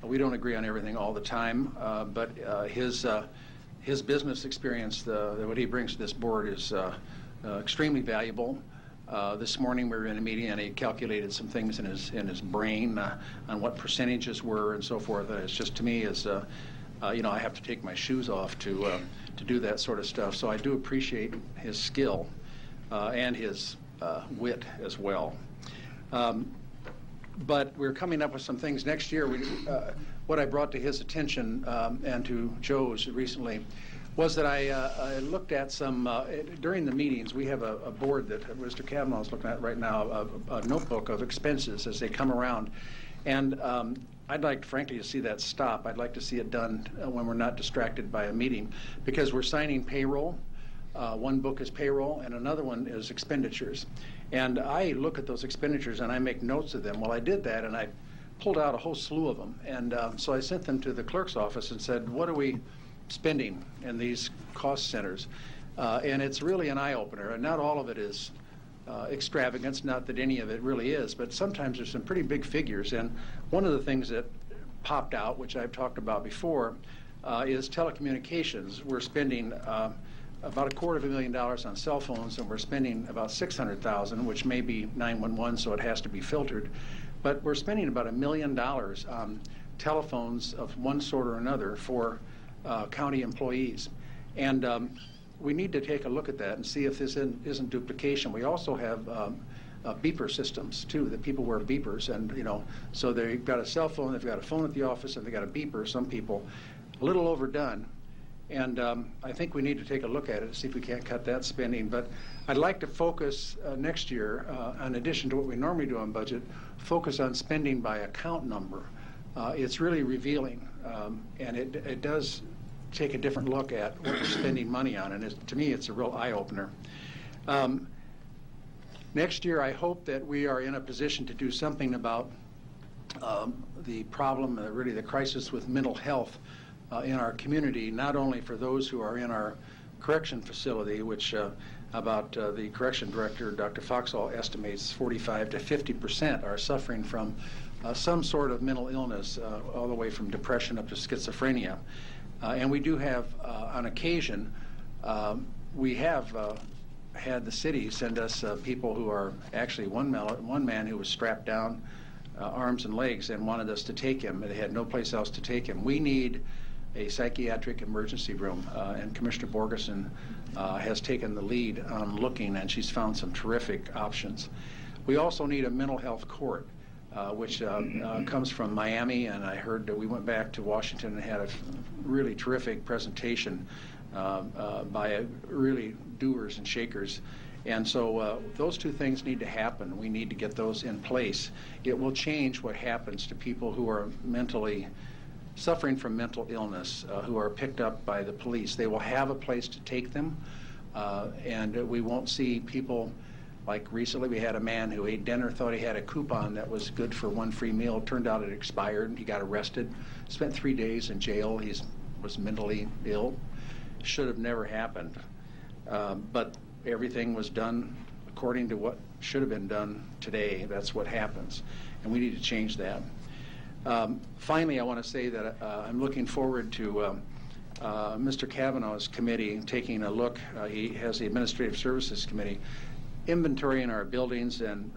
We don't agree on everything all the time, but his business experience, what he brings to this board, is extremely valuable. This morning we were in a meeting and he calculated some things in his brain on what percentages were and so forth. And it's just, to me, is I have to take my shoes off to do that sort of stuff. So I do appreciate his skill and his wit as well. But we're coming up with some things next year. What I brought to his attention and to Joe's recently was that I looked at some, during the meetings, we have a board that Mr. Kavanaugh is looking at right now, a notebook of expenses as they come around. And I'd like, frankly, to see that stop. I'd like to see it done when we're not distracted by a meeting, because we're signing payroll. One book is payroll and another one is expenditures. And I look at those expenditures and I make notes of them. Well, I did that and I pulled out a whole slew of them. And so I sent them to the clerk's office and said, what are we spending in these cost centers? And it's really an eye-opener. And not all of it is extravagance, not that any of it really is, but sometimes there's some pretty big figures. And one of the things that popped out, which I've talked about before, is telecommunications. We're spending about $250,000 on cell phones, and we're spending about $600,000, which may be 911, so it has to be filtered. But we're spending about $1 million on telephones of one sort or another for county employees. And we need to take a look at that and see if this isn't duplication. We also have beeper systems too, that people wear beepers, and so they've got a cell phone, they've got a phone at the office, and they've got a beeper. Some people, a little overdone. And I think we need to take a look at it to see if we can't cut that spending. But I'd like to focus next year, in addition to what we normally do on budget, focus on spending by account number. It's really revealing, and it does take a different look at what we're spending money on. And to me, it's a real eye-opener. Next year, I hope that we are in a position to do something about the problem, really the crisis with mental health in our community, not only for those who are in our correction facility, which about the correction director, Dr. Foxall, estimates 45 to 50% are suffering from some sort of mental illness, all the way from depression up to schizophrenia. And we do have, on occasion, we have had the city send us people who are actually one man who was strapped down, arms and legs, and wanted us to take him. They had no place else to take him. We need a psychiatric emergency room, and Commissioner Borgeson has taken the lead on looking, and she's found some terrific options. We also need a mental health court, which comes from Miami, and I heard that we went back to Washington and had a really terrific presentation by really doers and shakers. And so those two things need to happen. We need to get those in place. It will change what happens to people who are suffering from mental illness, who are picked up by the police. They will have a place to take them, and we won't see people like recently we had a man who ate dinner, thought he had a coupon that was good for one free meal. It turned out it expired, and he got arrested, spent 3 days in jail. He was mentally ill. Should have never happened. But everything was done according to what should have been done today. That's what happens, and we need to change that. Finally, I want to say that I'm looking forward to Mr. Kavanaugh's committee taking a look. He has the Administrative Services Committee, inventorying our buildings and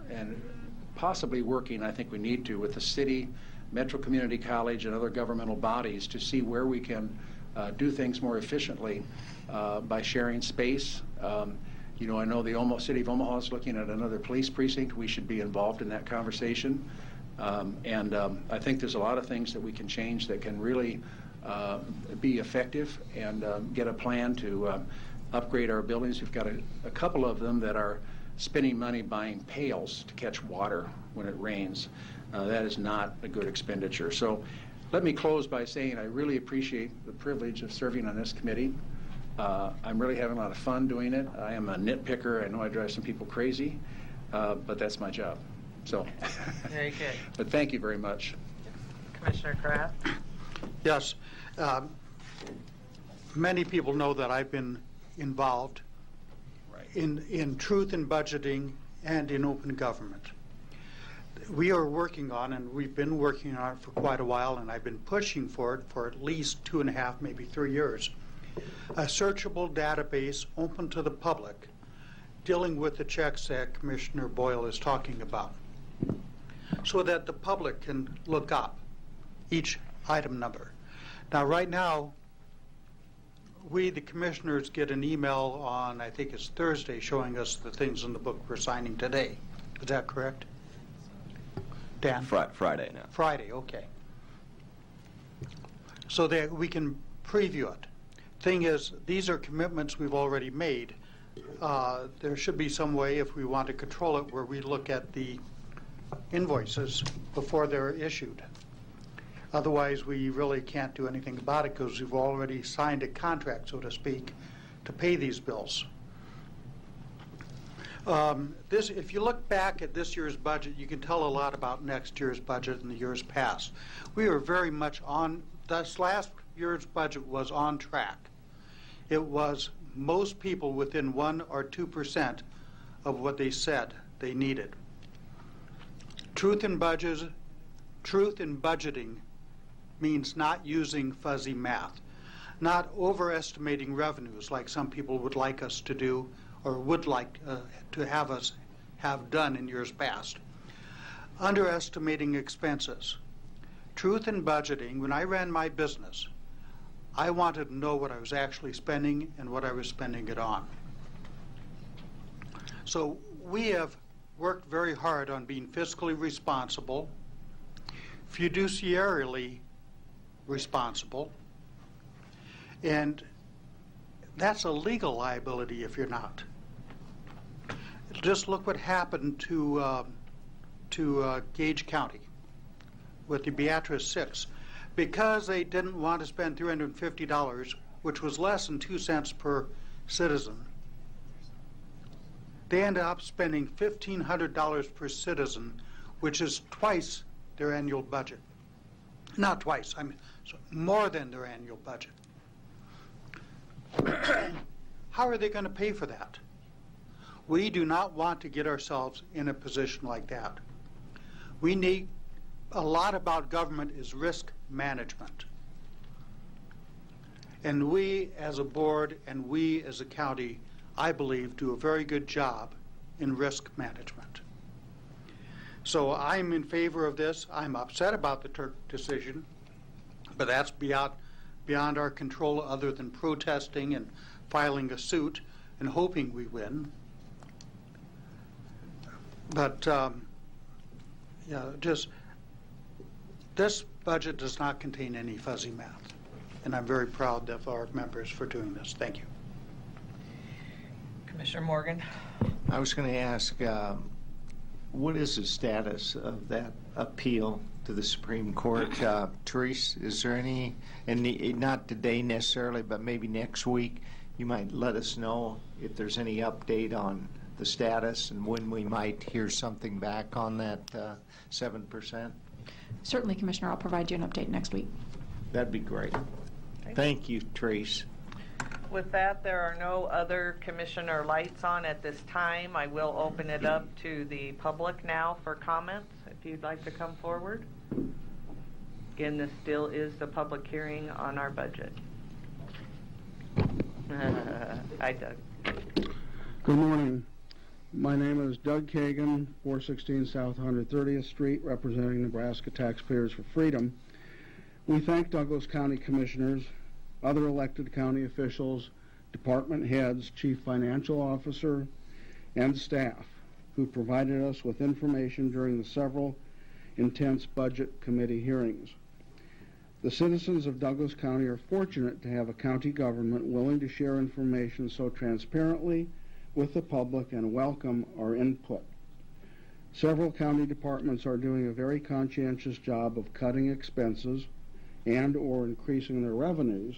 possibly working, I think we need to, with the city, Metro Community College, and other governmental bodies to see where we can do things more efficiently by sharing space. I know the City of Omaha is looking at another police precinct. We should be involved in that conversation. I think there's a lot of things that we can change that can really be effective, and get a plan to upgrade our buildings. We've got a couple of them that are spending money buying pails to catch water when it rains. That is not a good expenditure. So let me close by saying I really appreciate the privilege of serving on this committee. I'm really having a lot of fun doing it. I am a nitpicker. I know I drive some people crazy, but that's my job. So,
Very good.
But thank you very much.
Commissioner Kraft?
Yes. Many people know that I've been involved in truth in budgeting and in open government. we are working on, and we've been working on it for quite a while, and I've been pushing for it for at least 2.5, maybe 3 years, a searchable database open to the public dealing with the checks that Commissioner Boyle is talking about, so that the public can look up each item number. Now, right now, we, the commissioners, get an email on, I think it's Thursday, showing us the things in the book we're signing today. Is that correct? Dan?
Friday now.
Friday, okay. So that we can preview it. Thing is, these are commitments we've already made. There should be some way, if we want to control it, where we look at the invoices before they're issued. Otherwise, we really can't do anything about it because we've already signed a contract, so to speak, to pay these bills. If you look back at this year's budget, you can tell a lot about next year's budget and the years past. We are very much on, this last year's budget was on track. It was most people within 1 or 2% of what they said they needed. Truth in budgeting means not using fuzzy math, not overestimating revenues like some people would like us to do or would like to have us have done in years past. Underestimating expenses. Truth in budgeting, when I ran my business, I wanted to know what I was actually spending and what I was spending it on. So we have worked very hard on being fiscally responsible, fiduciarily responsible, and that's a legal liability if you're not. Just look what happened to Gage County with the Beatrice 6. Because they didn't want to spend $350, which was less than 2 cents per citizen, they ended up spending $1,500 per citizen, which is twice their annual budget. Not twice, I mean, so more than their annual budget. How are they going to pay for that? We do not want to get ourselves in a position like that. We need, a lot about government is risk management. And we as a board and we as a county, I believe, do a very good job in risk management. So I'm in favor of this. I'm upset about the Turk decision, but that's beyond our control other than protesting and filing a suit and hoping we win. But just this budget does not contain any fuzzy math, and I'm very proud of our members for doing this. Thank you.
Commissioner Morgan?
I was going to ask, what is the status of that appeal to the Supreme Court? Therese, is there any, and not today necessarily, but maybe next week, you might let us know if there's any update on the status and when we might hear something back on that 7%?
Certainly, Commissioner. I'll provide you an update next week.
That'd be great.
Okay.
Thank you, Therese.
With that, there are no other commissioner lights on at this time. I will open it up to the public now for comments, if you'd like to come forward. Again, this still is the public hearing on our budget. Hi, Doug.
Good morning. My name is Doug Kagan, 416 South 130th Street, representing Nebraska Taxpayers for Freedom. We thank Douglas County Commissioners, other elected county officials, department heads, chief financial officer, and staff who provided us with information during the several intense budget committee hearings. The citizens of Douglas County are fortunate to have a county government willing to share information so transparently with the public and welcome our input. Several county departments are doing a very conscientious job of cutting expenses and or increasing their revenues,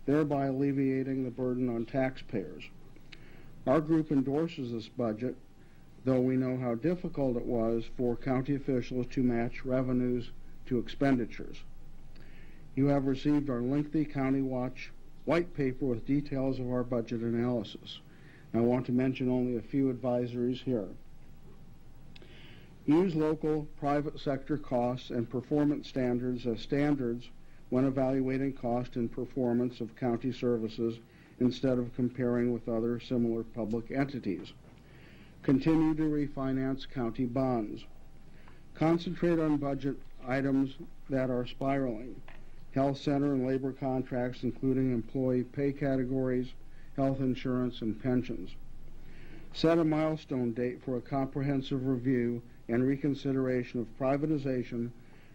thereby alleviating the burden on taxpayers. Our group endorses this budget, though we know how difficult it was for county officials to match revenues to expenditures. You have received our lengthy County Watch white paper with details of our budget analysis. I want to mention only a few advisories here. Use local private sector costs and performance standards as standards when evaluating cost and performance of county services instead of comparing with other similar public entities. Continue to refinance county bonds. Concentrate on budget items that are spiraling. Health center and labor contracts, including employee pay categories, health insurance, and pensions. Set a milestone date for a comprehensive review and reconsideration of privatization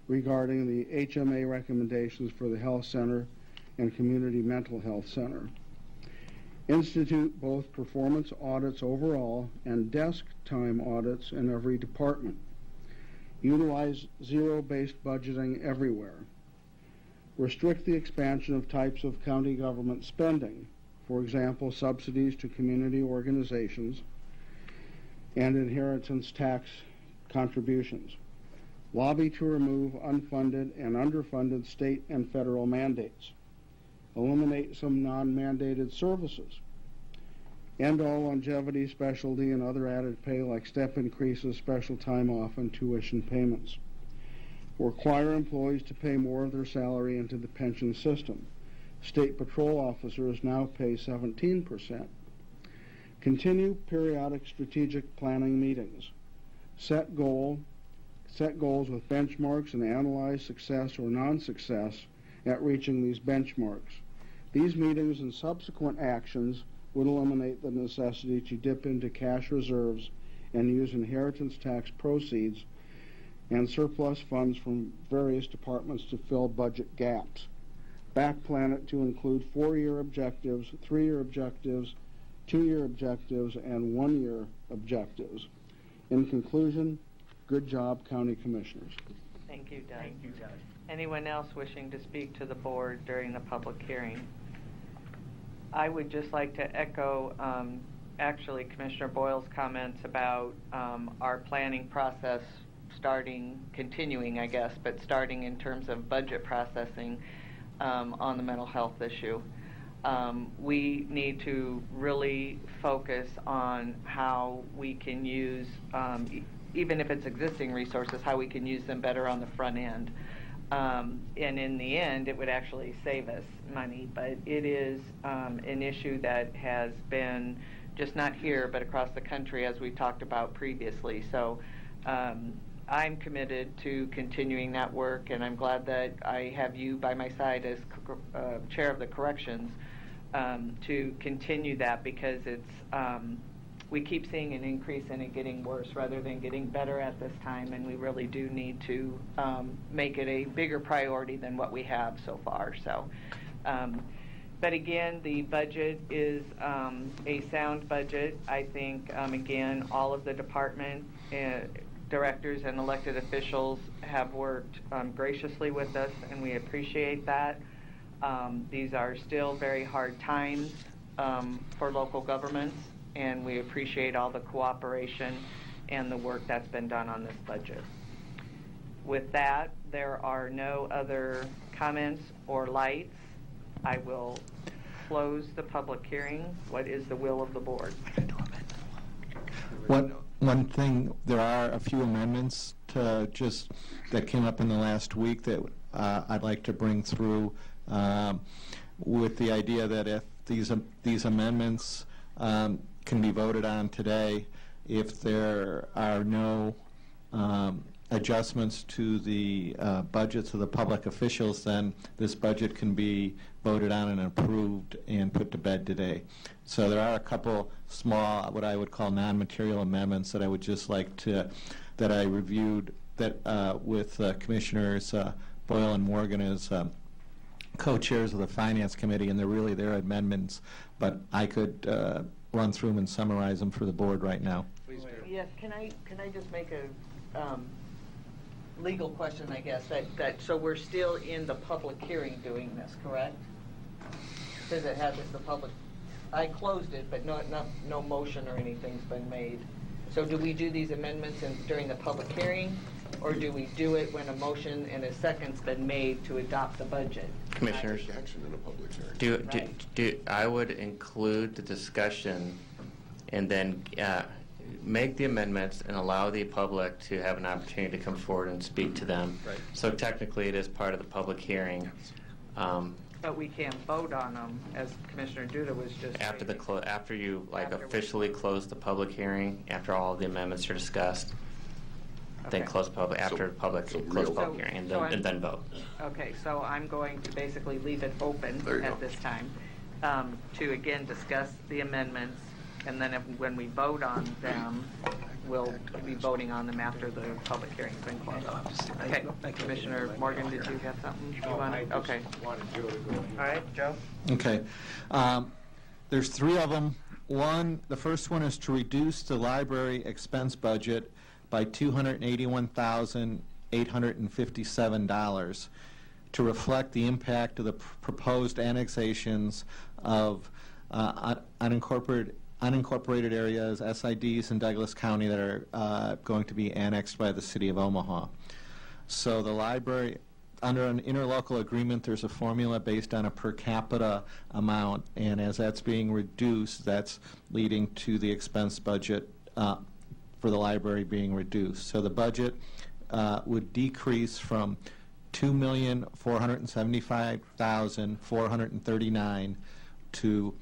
regarding the HMA recommendations for the health center and community mental health center. Institute both performance audits overall and desk time audits in every department. Utilize zero-based budgeting everywhere. Restrict the expansion of types of county government spending, for example, subsidies to community organizations and inheritance tax contributions. Lobby to remove unfunded and underfunded state and federal mandates. Eliminate some non-mandated services. End all longevity, specialty, and other added pay like step increases, special time off, and tuition payments. Require employees to pay more of their salary into the pension system. State patrol officers now pay 17%. Continue periodic strategic planning meetings. Set goals with benchmarks and analyze success or non-success at reaching these benchmarks. These meetings and subsequent actions would eliminate the necessity to dip into cash reserves and use inheritance tax proceeds and surplus funds from various departments to fill budget gaps. Backplan it to include 4-year objectives, 3-year objectives, 2-year objectives, and 1-year objectives. In conclusion, good job, County Commissioners.
Thank you, Doug. Anyone else wishing to speak to the board during the public hearing? I would just like to echo actually Commissioner Boyle's comments about our planning process continuing, I guess, but starting in terms of budget processing on the mental health issue. We need to really focus on how we can use, even if it's existing resources, how we can use them better on the front end. And in the end, it would actually save us money, but it is an issue that has been just not here, but across the country, as we talked about previously. So I'm committed to continuing that work, and I'm glad that I have you by my side as chair of the corrections to continue that, because it's we keep seeing an increase in it getting worse rather than getting better at this time, and we really do need to make it a bigger priority than what we have so far. So, but again, the budget is a sound budget. I think, again, all of the department directors and elected officials have worked graciously with us, and we appreciate that. These are still very hard times for local governments, and we appreciate all the cooperation and the work that's been done on this budget. With that, there are no other comments or lights. I will close the public hearing. What is the will of the board?
One thing, there are a few amendments that came up in the last week that I'd like to bring through with the idea that if these amendments can be voted on today, if there are no adjustments to the budgets of the public officials, then this budget can be voted on and approved and put to bed today. So there are a couple small, what I would call non-material amendments that I would just like to, that I reviewed that with Commissioners Boyle and Morgan as co-chairs of the Finance Committee, and they're really their amendments, but I could run through them and summarize them for the board right now.
Please do. Yes, can I just make a legal question, I guess, that so we're still in the public hearing doing this, correct? Because it has the public, I closed it, but no motion or anything's been made. So do we do these amendments during the public hearing, or do we do it when a motion and a second's been made to adopt the budget?
Commissioners, I would include the discussion and then make the amendments and allow the public to have an opportunity to come forward and speak to them.
Right.
So technically, it is part of the public hearing.
But we can't vote on them, as Commissioner Duda was just
After
stating.
after you
After we-
officially close the public hearing, after all of the amendments are discussed, then
Okay.
close public after close public
So-
hearing, and
so
then,
I'm-
then vote.
Okay, so I'm going to basically leave it open
There you
at
go.
this time to again discuss the amendments, and then when we vote on them, we'll be voting on them after the public hearing's been closed. Okay, Commissioner Morgan, did you have something you wanted? Okay.
wanted Joe to go.
All right, Joe?
Okay. There's three of them. The first one is to reduce the library expense budget by $281,857 to reflect the impact of the proposed annexations of unincorporated areas, SIDs in Douglas County that are going to be annexed by the city of Omaha. So the library, under an interlocal agreement, there's a formula based on a per capita amount, and as that's being reduced, that's leading to the expense budget for the library being reduced. So the budget would decrease from $2,475,439 to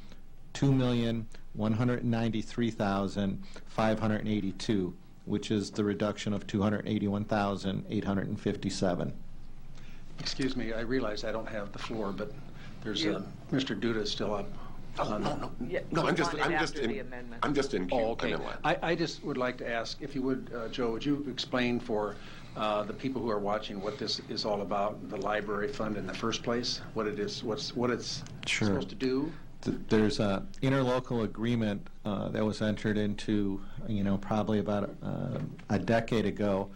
$2,193,582, which is the reduction of $281,857.
Excuse me, I realize I don't have the floor, but there's Mr. Duda is still up.
Yeah,
No,
we
I'm just,
want it
I'm just
after the
in,
amendment.
I'm just in queue.
Oh, okay.
I'm in line.
I just would like to ask, if you would, Joe, would you explain for the people who are watching what this is all about, the library fund in the first place, what it is, what it's
Sure.
supposed to do?
There's an interlocal agreement that was entered into, probably about a decade ago,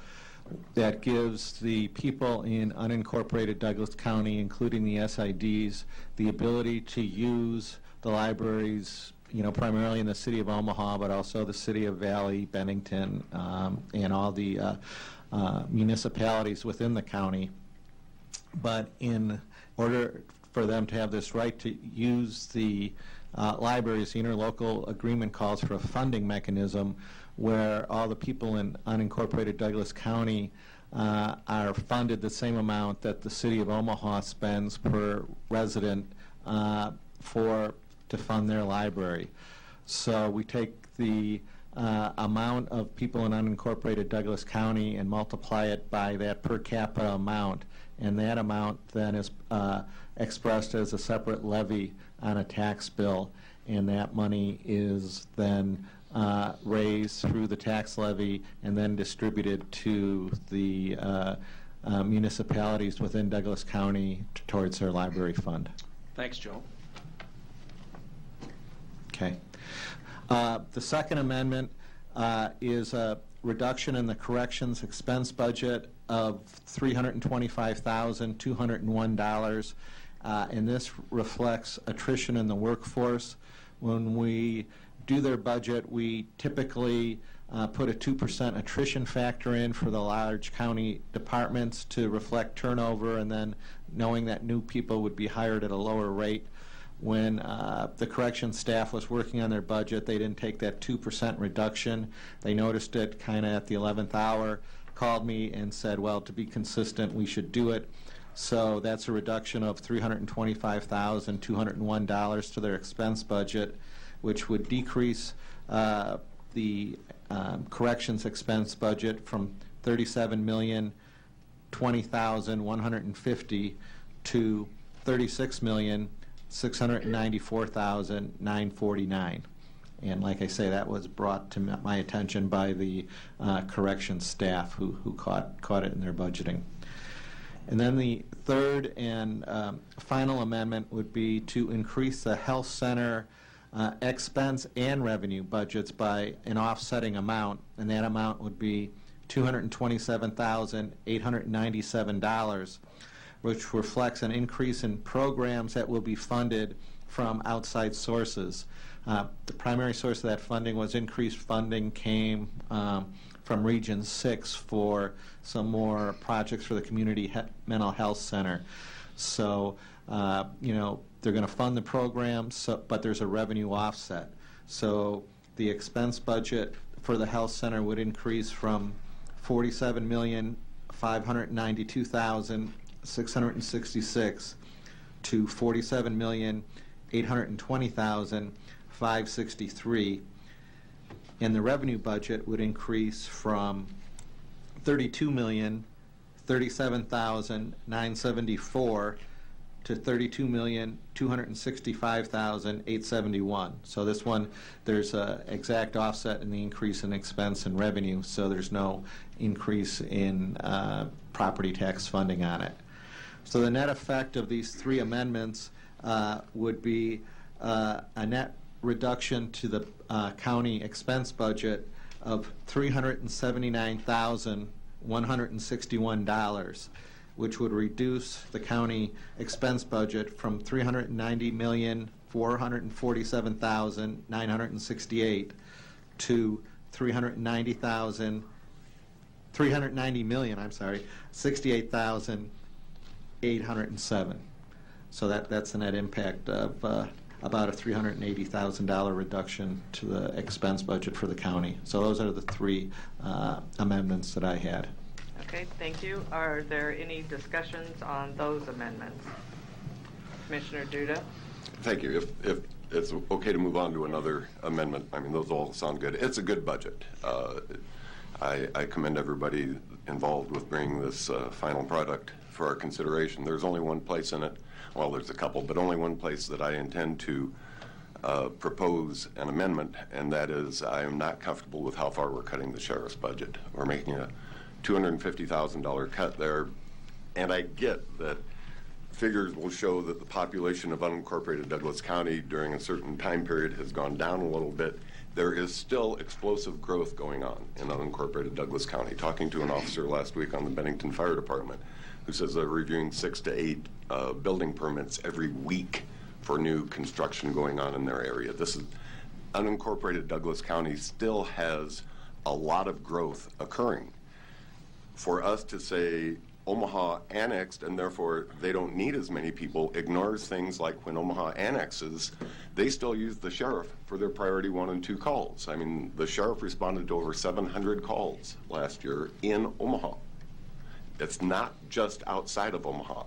that gives the people in unincorporated Douglas County, including the SIDs, the ability to use the libraries, primarily in the city of Omaha, but also the city of Valley, Bennington, and all the municipalities within the county. But in order for them to have this right to use the libraries, the interlocal agreement calls for a funding mechanism where all the people in unincorporated Douglas County are funded the same amount that the city of Omaha spends per resident to fund their library. So we take the amount of people in unincorporated Douglas County and multiply it by that per capita amount, and that amount then is expressed as a separate levy on a tax bill, and that money is then raised through the tax levy and then distributed to the municipalities within Douglas County towards their library fund.
Thanks, Joe.
Okay. The second amendment is a reduction in the corrections expense budget of $325,201, and this reflects attrition in the workforce. When we do their budget, we typically put a 2% attrition factor in for the large county departments to reflect turnover, and then knowing that new people would be hired at a lower rate. When the corrections staff was working on their budget, they didn't take that 2% reduction. They noticed it kind of at the 11th hour, called me and said, well, to be consistent, we should do it. So that's a reduction of $325,201 to their expense budget, which would decrease the corrections expense budget from $37,020,150 to $36,694,949. And like I say, that was brought to my attention by the corrections staff who caught it in their budgeting. And then the third and final amendment would be to increase the health center expense and revenue budgets by an offsetting amount, and that amount would be $227,897, which reflects an increase in programs that will be funded from outside sources. The primary source of that funding was increased funding came from Region 6 for some more projects for the Community Mental Health Center. So, they're going to fund the program, but there's a revenue offset. So the expense budget for the health center would increase from $47,592,666 to $47,820,563. And the revenue budget would increase from $32,037,974 to $32,265,871. So this one, there's an exact offset in the increase in expense and revenue, so there's no increase in property tax funding on it. So the net effect of these three amendments would be a net reduction to the county expense budget of $379,161, which would reduce the county expense budget from $390,447,968 to $390,068,807. So that's the net impact of about a $380,000 reduction to the expense budget for the county. So those are the three amendments that I had.
Okay, thank you. Are there any discussions on those amendments? Commissioner Duda?
Thank you. If it's okay to move on to another amendment, I mean, those all sound good. It's a good budget. I commend everybody involved with bringing this final product for our consideration. There's only one place in it, well, there's a couple, but only one place that I intend to propose an amendment, and that is I am not comfortable with how far we're cutting the sheriff's budget. We're making a $250,000 cut there, and I get that figures will show that the population of unincorporated Douglas County during a certain time period has gone down a little bit. There is still explosive growth going on in unincorporated Douglas County. Talking to an officer last week on the Bennington Fire Department who says they're reviewing 6 to 8 building permits every week for new construction going on in their area. This is unincorporated Douglas County still has a lot of growth occurring. For us to say Omaha annexed and therefore they don't need as many people ignores things like when Omaha annexes, they still use the sheriff for their priority 1 and 2 calls. I mean, the sheriff responded to over 700 calls last year in Omaha. It's not just outside of Omaha.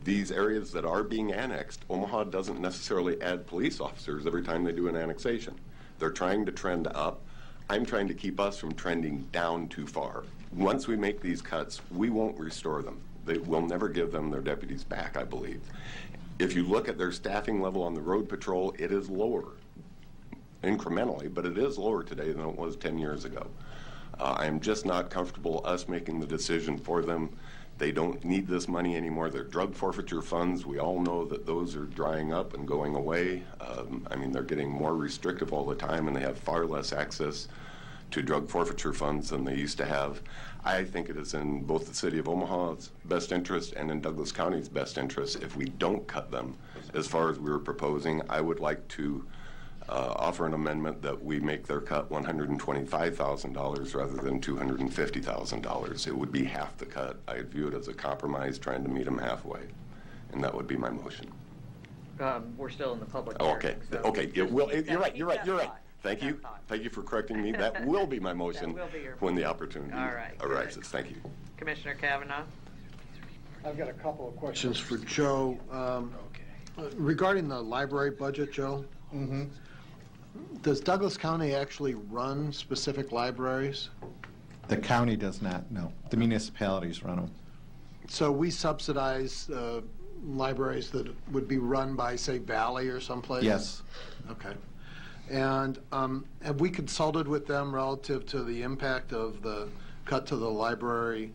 These areas that are being annexed, Omaha doesn't necessarily add police officers every time they do an annexation. They're trying to trend up. I'm trying to keep us from trending down too far. Once we make these cuts, we won't restore them. We'll never give them their deputies back, I believe. If you look at their staffing level on the road patrol, it is lower, incrementally, but it is lower today than it was 10 years ago. I'm just not comfortable us making the decision for them. They don't need this money anymore. Their drug forfeiture funds, we all know that those are drying up and going away. I mean, they're getting more restrictive all the time, and they have far less access to drug forfeiture funds than they used to have. I think it is in both the city of Omaha's best interest and in Douglas County's best interest if we don't cut them. As far as we were proposing, I would like to offer an amendment that we make their cut $125,000 rather than $250,000. It would be half the cut. I view it as a compromise, trying to meet them halfway, and that would be my motion.
We're still in the public
Oh,
hearing.
okay.
So
Okay. You're right.
keep that thought.
Thank you. Thank you for correcting me. That will be my motion
That will be your
when the opportunity
All right,
arises.
good.
Thank you.
Commissioner Kavanaugh?
I've got a couple of questions for Joe. Regarding the library budget, Joe, does Douglas County actually run specific libraries?
The county does not, no. The municipalities run them.
So we subsidize libraries that would be run by, say, Valley or someplace?
Yes.
Okay. And have we consulted with them relative to the impact of the cut to the library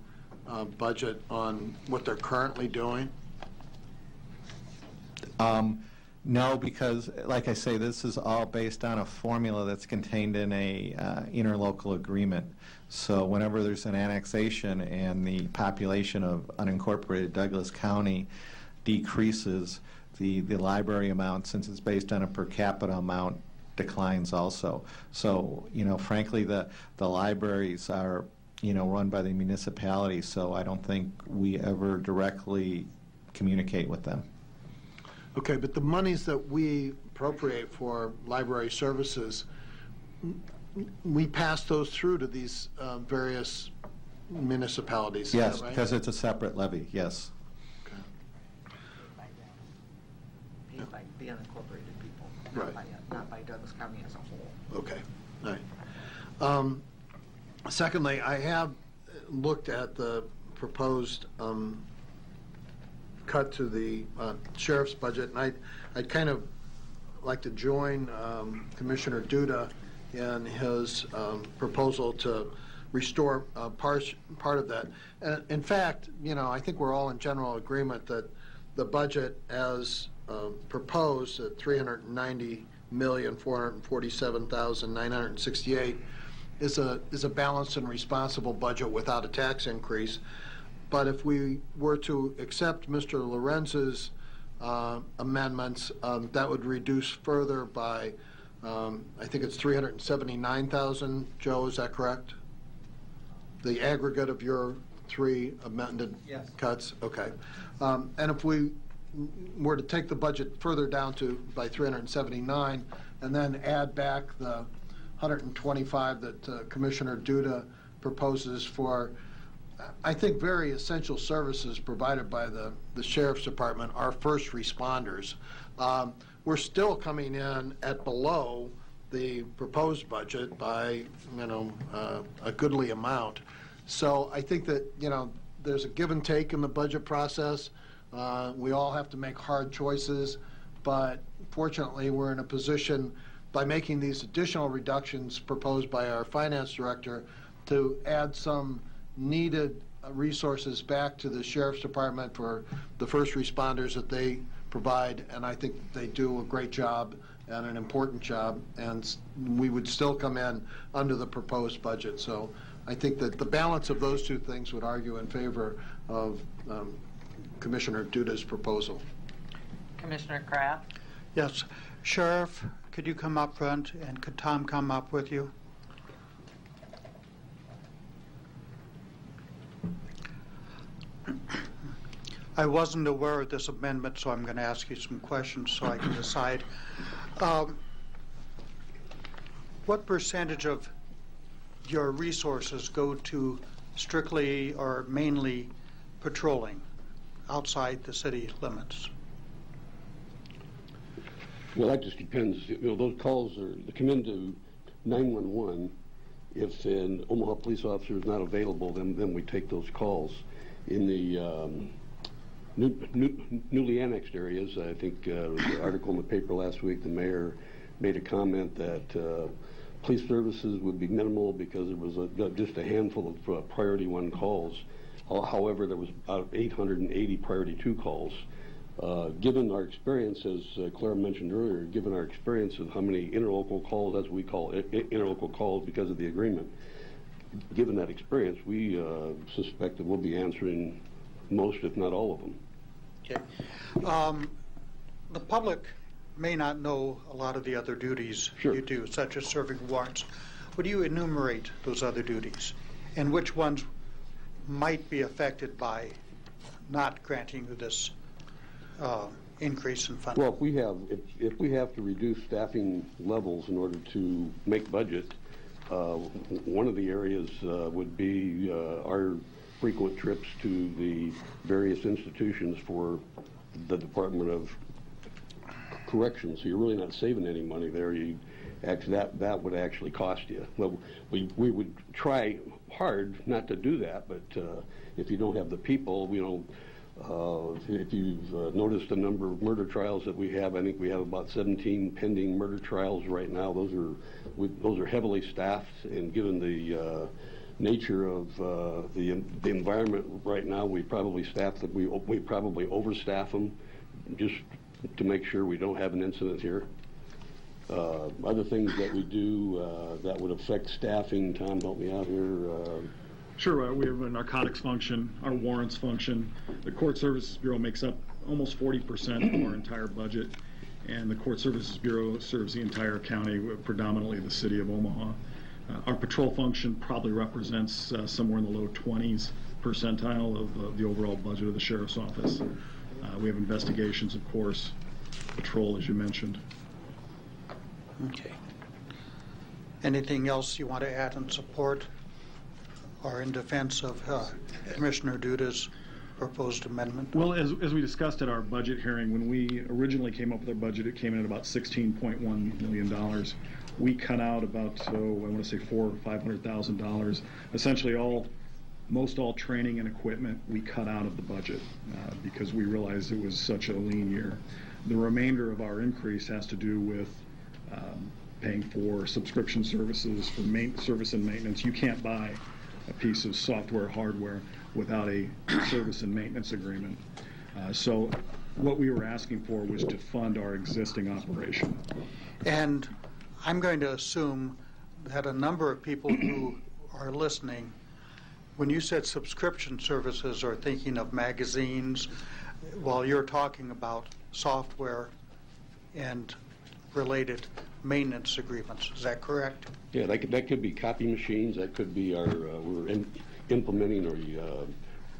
budget on what they're currently doing?
No, because, like I say, this is all based on a formula that's contained in a interlocal agreement. So whenever there's an annexation and the population of unincorporated Douglas County decreases, the library amount, since it's based on a per capita amount, declines also. So, frankly, the libraries are, run by the municipality, so I don't think we ever directly communicate with them.
Okay, but the monies that we appropriate for library services, we pass those through to these various municipalities. Is
Yes,
that right?
because it's a separate levy, yes.
Paid by the unincorporated people,
Right.
not by Douglas County as a whole.
Okay, all right. Secondly, I have looked at the proposed cut to the sheriff's budget, and I'd kind of like to join Commissioner Duda in his proposal to restore part of that. In fact, I think we're all in general agreement that the budget as proposed at $390,447,968 is a balanced and responsible budget without a tax increase. But if we were to accept Mr. Lorenz's amendments, that would reduce further by, I think it's $379,000. Joe, is that correct? The aggregate of your three amended cuts? Okay. And if we were to take the budget further down by 379 and then add back the 125 that Commissioner Duda proposes for, I think, very essential services provided by the Sheriff's Department, our first responders, we're still coming in at below the proposed budget by, a goodly amount. So I think that, there's a give and take in the budget process. We all have to make hard choices, but fortunately we're in a position by making these additional reductions proposed by our finance director to add some needed resources back to the Sheriff's Department for the first responders that they provide, and I think they do a great job and an important job, and we would still come in under the proposed budget. So I think that the balance of those two things would argue in favor of Commissioner Duda's proposal.
Commissioner Kraft?
Yes. Sheriff, could you come up front, and could Tom come up with you? I wasn't aware of this amendment, so I'm going to ask you some questions so I can decide. What percentage of your resources go to strictly or mainly patrolling outside the city limits?
Well, that just depends. Those calls they come into 911. If an Omaha police officer is not available, then we take those calls. In the newly annexed areas, I think the article in the paper last week, the mayor made a comment that police services would be minimal because there was just a handful of priority 1 calls. However, there was about 880 priority 2 calls. Given our experience, as Clara mentioned earlier, given our experience of how many interlocal calls, as we call it, interlocal calls because of the agreement, given that experience, we suspect that we'll be answering most, if not all of them.
Okay. The public may not know a lot of the other duties you do, such as serving warrants. Would you enumerate those other duties, and which ones might be affected by not granting you this increase in funding?
Well, if we have to reduce staffing levels in order to make budget, one of the areas would be our frequent trips to the various institutions for the Department of Corrections. So you're really not saving any money there. That would actually cost you. Well, we would try hard not to do that, but if you don't have the people, if you've noticed the number of murder trials that we have, I think we have about 17 pending murder trials right now. Those are heavily staffed, and given the nature of the environment right now, we probably overstaff them just to make sure we don't have an incident here. Other things that we do that would affect staffing, Tom, help me out here.
Sure, we have a narcotics function, our warrants function. The Court Services Bureau makes up almost 40% of our entire budget, and the Court Services Bureau serves the entire county, predominantly the city of Omaha. Our patrol function probably represents somewhere in the low 20s percentile of the overall budget of the Sheriff's Office. We have investigations, of course, patrol, as you mentioned.
Okay. Anything else you want to add in support or in defense of Commissioner Duda's proposed amendment?
Well, as we discussed at our budget hearing, when we originally came up with our budget, it came in at about $16.1 million. We cut out about, I want to say $400,000 or $500,000. Essentially most all training and equipment we cut out of the budget because we realized it was such a lean year. The remainder of our increase has to do with paying for subscription services for service and maintenance. You can't buy a piece of software, hardware, without a service and maintenance agreement. So what we were asking for was to fund our existing operation.
And I'm going to assume that a number of people who are listening, when you said subscription services, are thinking of magazines, while you're talking about software and related maintenance agreements. Is that correct?
Yeah, that could be copy machines. That could be we're implementing our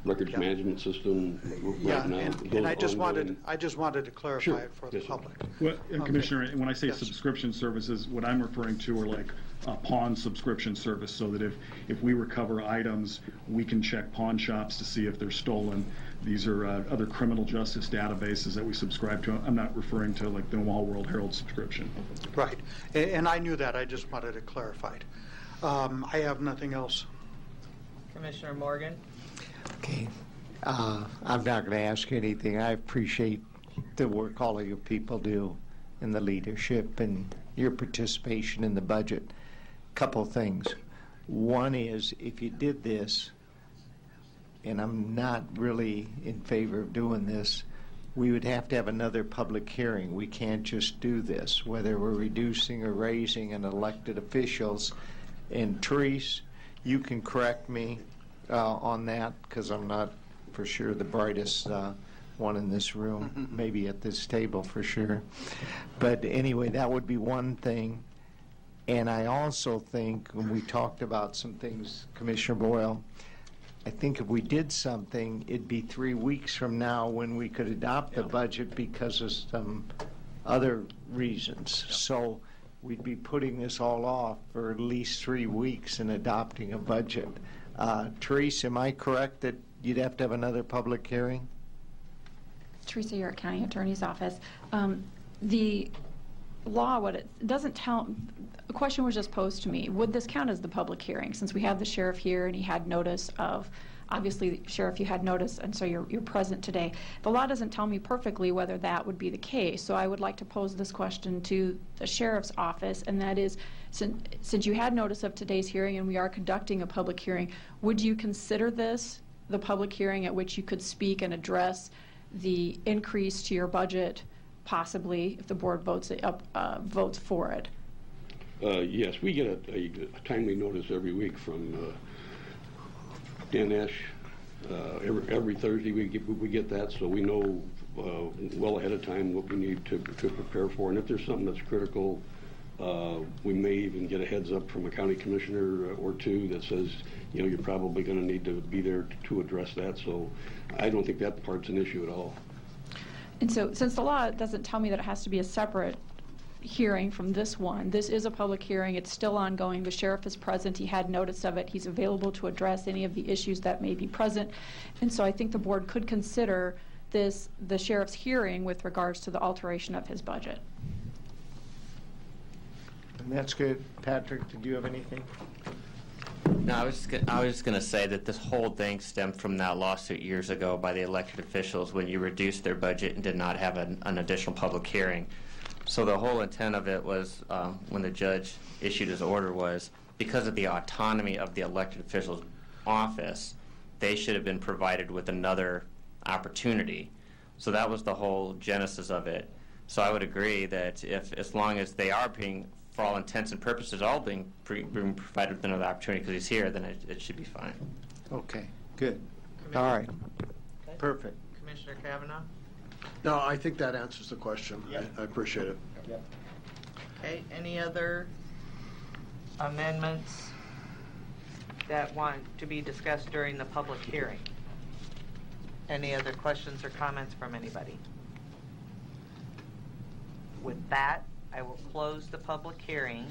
records management system right now.
And I just wanted to clarify it for the public.
Well, Commissioner, when I say subscription services, what I'm referring to are like a pawn subscription service, so that if we recover items, we can check pawn shops to see if they're stolen. These are other criminal justice databases that we subscribe to. I'm not referring to like the Omaha World Herald subscription.
Right, and I knew that. I just wanted it clarified. I have nothing else.
Commissioner Morgan?
Okay. I'm not going to ask anything. I appreciate the work all of you people do and the leadership and your participation in the budget. Couple things. One is, if you did this, and I'm not really in favor of doing this, we would have to have another public hearing. We can't just do this, whether we're reducing or raising an elected officials. And Therese, you can correct me on that, because I'm not for sure the brightest one in this room, maybe at this table for sure. But anyway, that would be one thing. And I also think, when we talked about some things, Commissioner Boyle, I think if we did something, it'd be 3 weeks from now when we could adopt the budget because of some other reasons. So we'd be putting this all off for at least 3 weeks in adopting a budget. Therese, am I correct that you'd have to have another public hearing?
Teresa, York County Attorney's Office. The law, what it doesn't tell, a question was just posed to me. Would this count as the public hearing? Since we have the sheriff here and he had notice of, obviously, Sheriff, you had notice, and so you're present today. The law doesn't tell me perfectly whether that would be the case, so I would like to pose this question to the sheriff's office, and that is, since you had notice of today's hearing and we are conducting a public hearing, would you consider this the public hearing at which you could speak and address the increase to your budget, possibly, if the board votes for it?
Yes, we get a timely notice every week from Dan Esch. Every Thursday we get that, so we know well ahead of time what we need to prepare for. And if there's something that's critical, we may even get a heads up from a county commissioner or two that says, you know, you're probably going to need to be there to address that. So I don't think that part's an issue at all.
And so, since the law doesn't tell me that it has to be a separate hearing from this one, this is a public hearing. It's still ongoing. The sheriff is present. He had notice of it. He's available to address any of the issues that may be present. And so I think the board could consider this the sheriff's hearing with regards to the alteration of his budget.
And that's good. Patrick, did you have anything?
No, I was just going to say that this whole thing stemmed from that lawsuit years ago by the elected officials when you reduced their budget and did not have an additional public hearing. So the whole intent of it was, when the judge issued his order, was because of the autonomy of the elected officials' office, they should have been provided with another opportunity. So that was the whole genesis of it. So I would agree that as long as they are being, for all intents and purposes, all being provided with another opportunity because he's here, then it should be fine.
Okay, good. All right.
Okay.
Perfect.
Commissioner Kavanaugh?
No, I think that answers the question. Yep. I appreciate it.
Yep.
Okay, any other amendments that want to be discussed during the public hearing? Any other questions or comments from anybody? With that, I will close the public hearing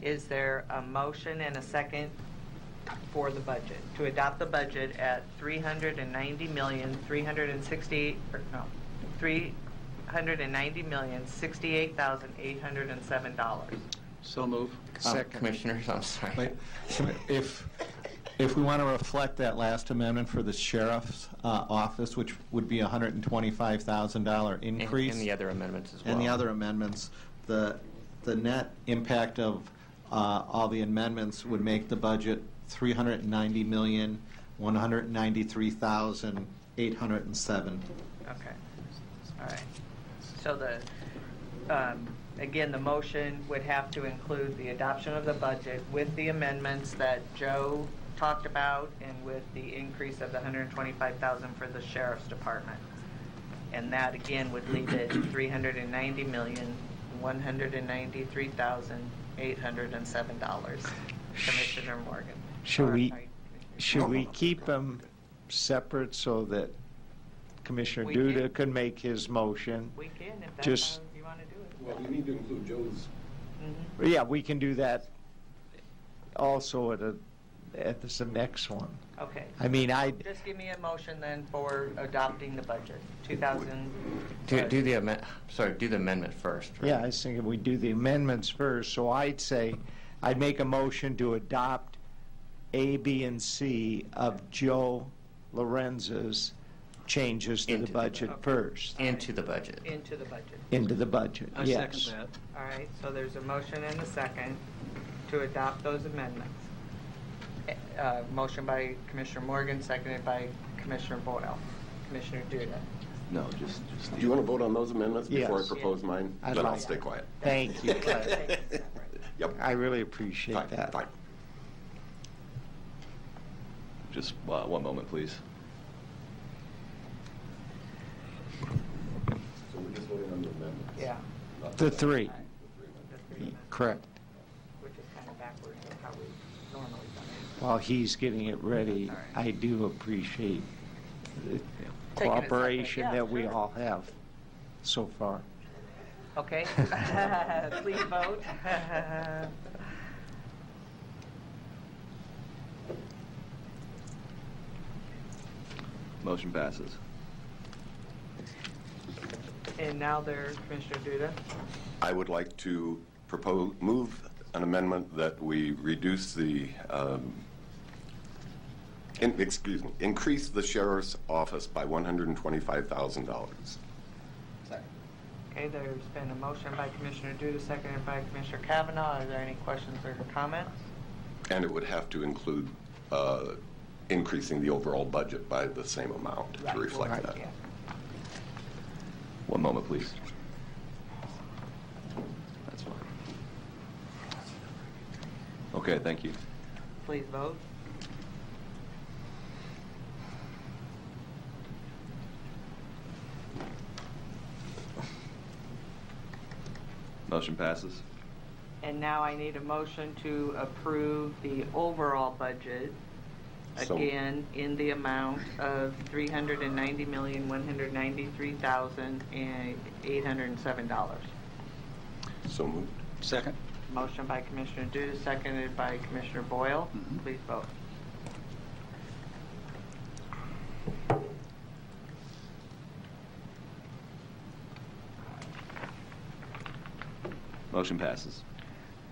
Is there a motion and a second for the budget, to adopt the budget at $390,68,807?
So move.
Commissioners, I'm sorry.
Wait, if we want to reflect that last amendment for the sheriff's office, which would be a $125,000 increase.
And the other amendments as well.
And the other amendments, the net impact of all the amendments would make the budget $390,193,807.
Okay. All right. So again, the motion would have to include the adoption of the budget with the amendments that Joe talked about and with the increase of the $125,000 for the sheriff's department. And that again would leave it $390,193,807. Commissioner Morgan.
Should we keep them separate so that Commissioner
We
Duda
can.
can make his motion?
We can, if that's
Just,
how you want to do it.
Well, we need to include Joe's.
yeah, we can do that also at the next one.
Okay.
I mean,
Just give me a motion then for adopting the budget, 2000.
Do the amendment first. Right?
Yeah, I was thinking we do the amendments first, so I'd say, I'd make a motion to adopt A, B, and C of Joe Lorenz's changes to the budget first.
Into the budget.
Into the budget.
Into the budget,
I
yes.
second that.
All right, so there's a motion and a second to adopt those amendments. Motion by Commissioner Morgan, seconded by Commissioner Boyle. Commissioner Duda.
No, just.
Do you want to vote on those amendments before I
Yes.
propose mine?
I'd
Then I'll
like
stay
to.
quiet.
Thank you, Claire.
Yep.
I really appreciate
Fine,
that.
fine.
Just one moment, please.
So we're just voting on the amendments?
Yeah.
The three,
The three amendments,
correct.
which is kind of backwards of how we've normally done it.
While he's getting it ready,
All right.
I do appreciate the
Taking a second.
cooperation
Yeah,
that we
sure.
all have so far.
Okay, please vote.
Motion passes.
And now there's Commissioner Duda.
I would like to move an amendment that we reduce the, increase the sheriff's office by $125,000.
Okay, there's been a motion by Commissioner Duda, seconded by Commissioner Kavanaugh. Are there any questions or comments?
And it would have to include increasing the overall budget by the same amount to reflect that.
Yeah.
One moment, please. That's fine. Okay, thank you.
Please vote.
Motion passes.
And now I need a motion to approve the overall budget,
So-
again, in the amount of $390,193,807.
So moved.
Second.
Motion by Commissioner Duda, seconded by Commissioner Boyle. Please vote.
Motion passes.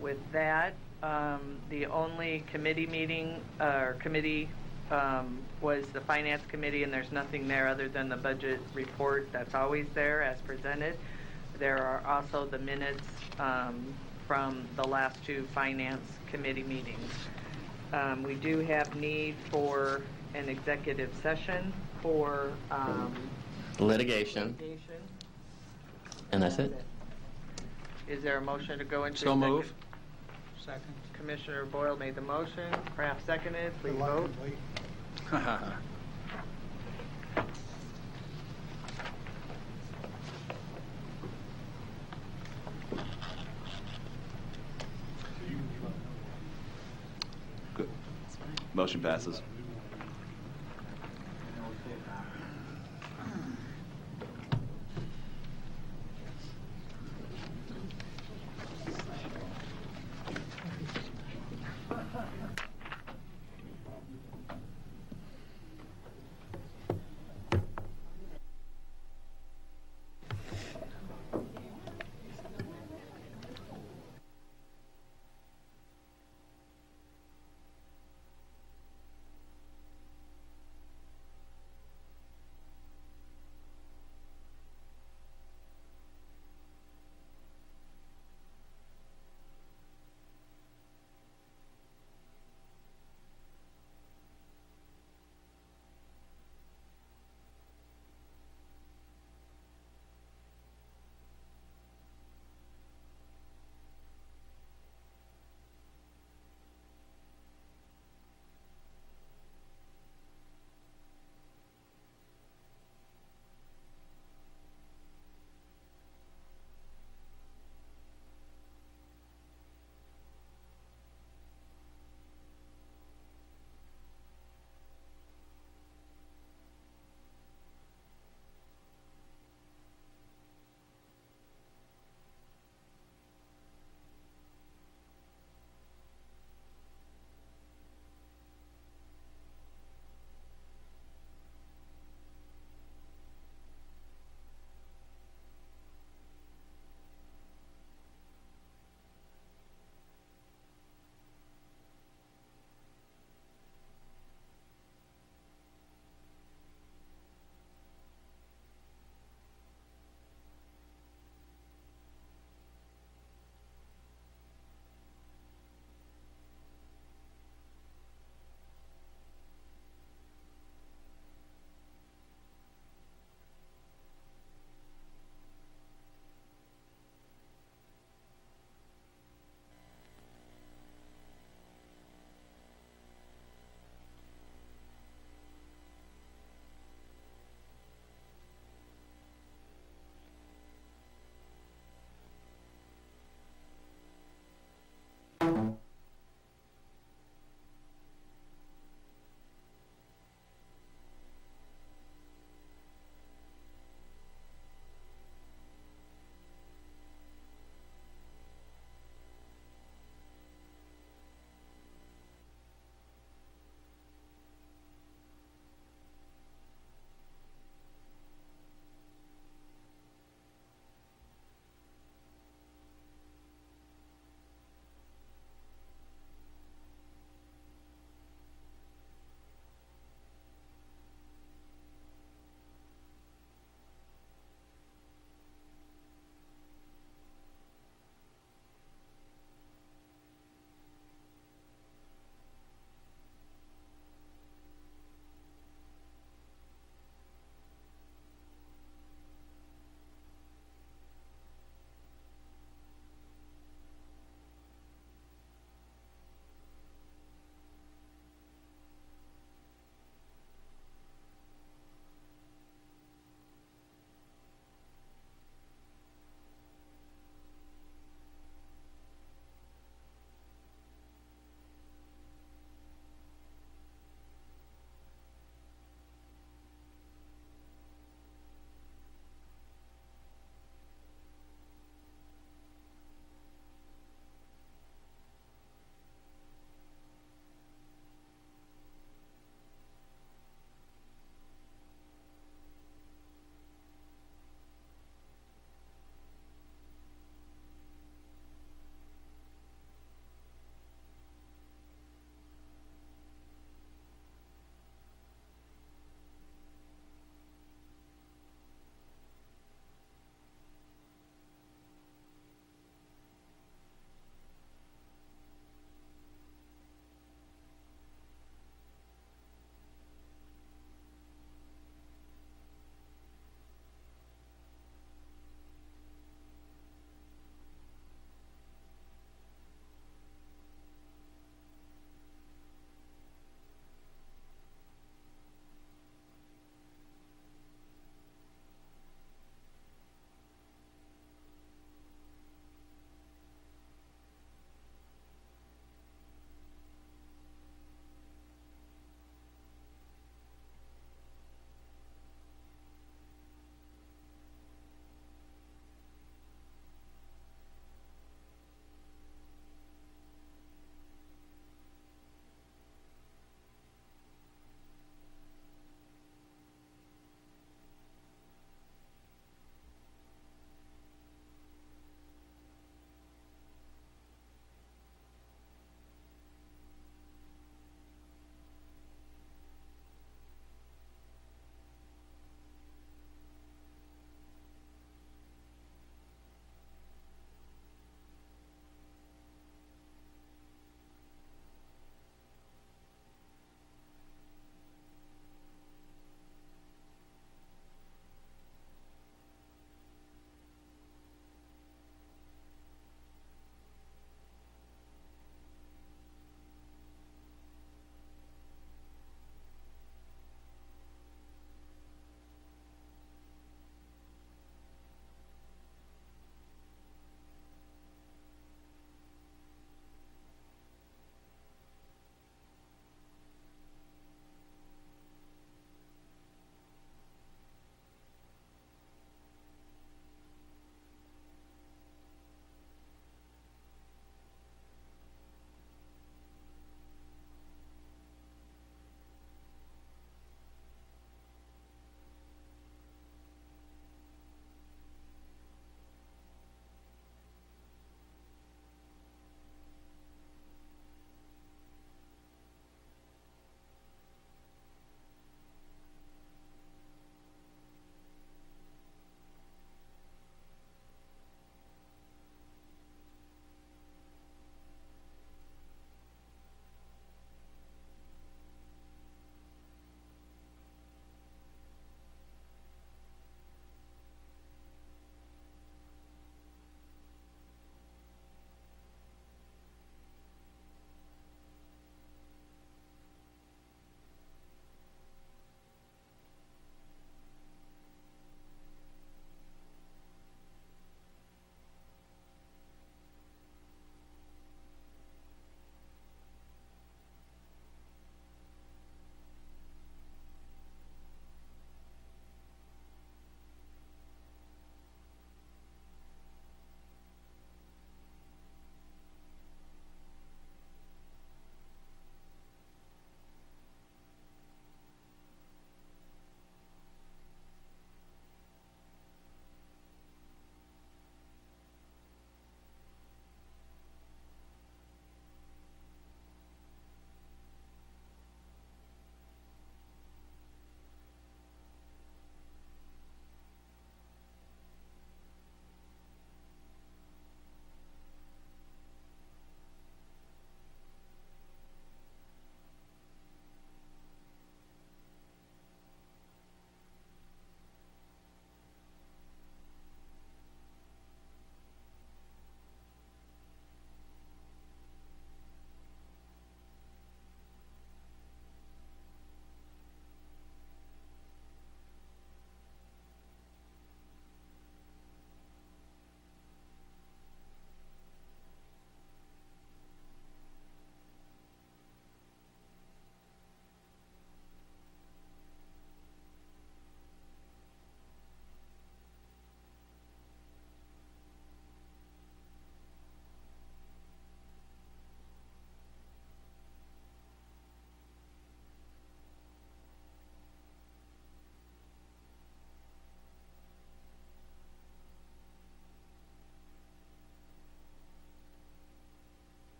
With that, the only committee meeting, or committee, was the Finance Committee, and there's nothing there other than the budget report that's always there as presented. There are also the minutes from the last two Finance Committee meetings. We do have need for an executive session for
Litigation. And that's it.
Is there a motion to go into
So
executive?
move. Second.
Commissioner Boyle made the motion, Kraft seconded, please vote.
Good. Motion passes.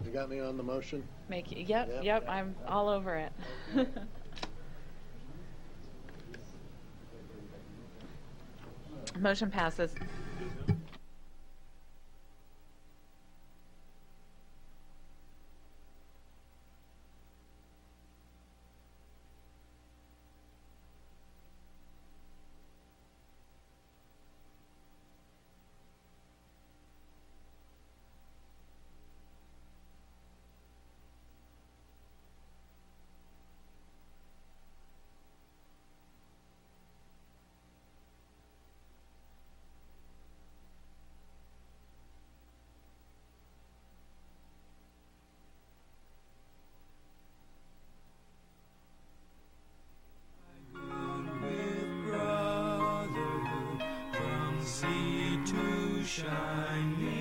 You got me on the motion?
Yep, I'm all over it. Motion passes.
Sea to shining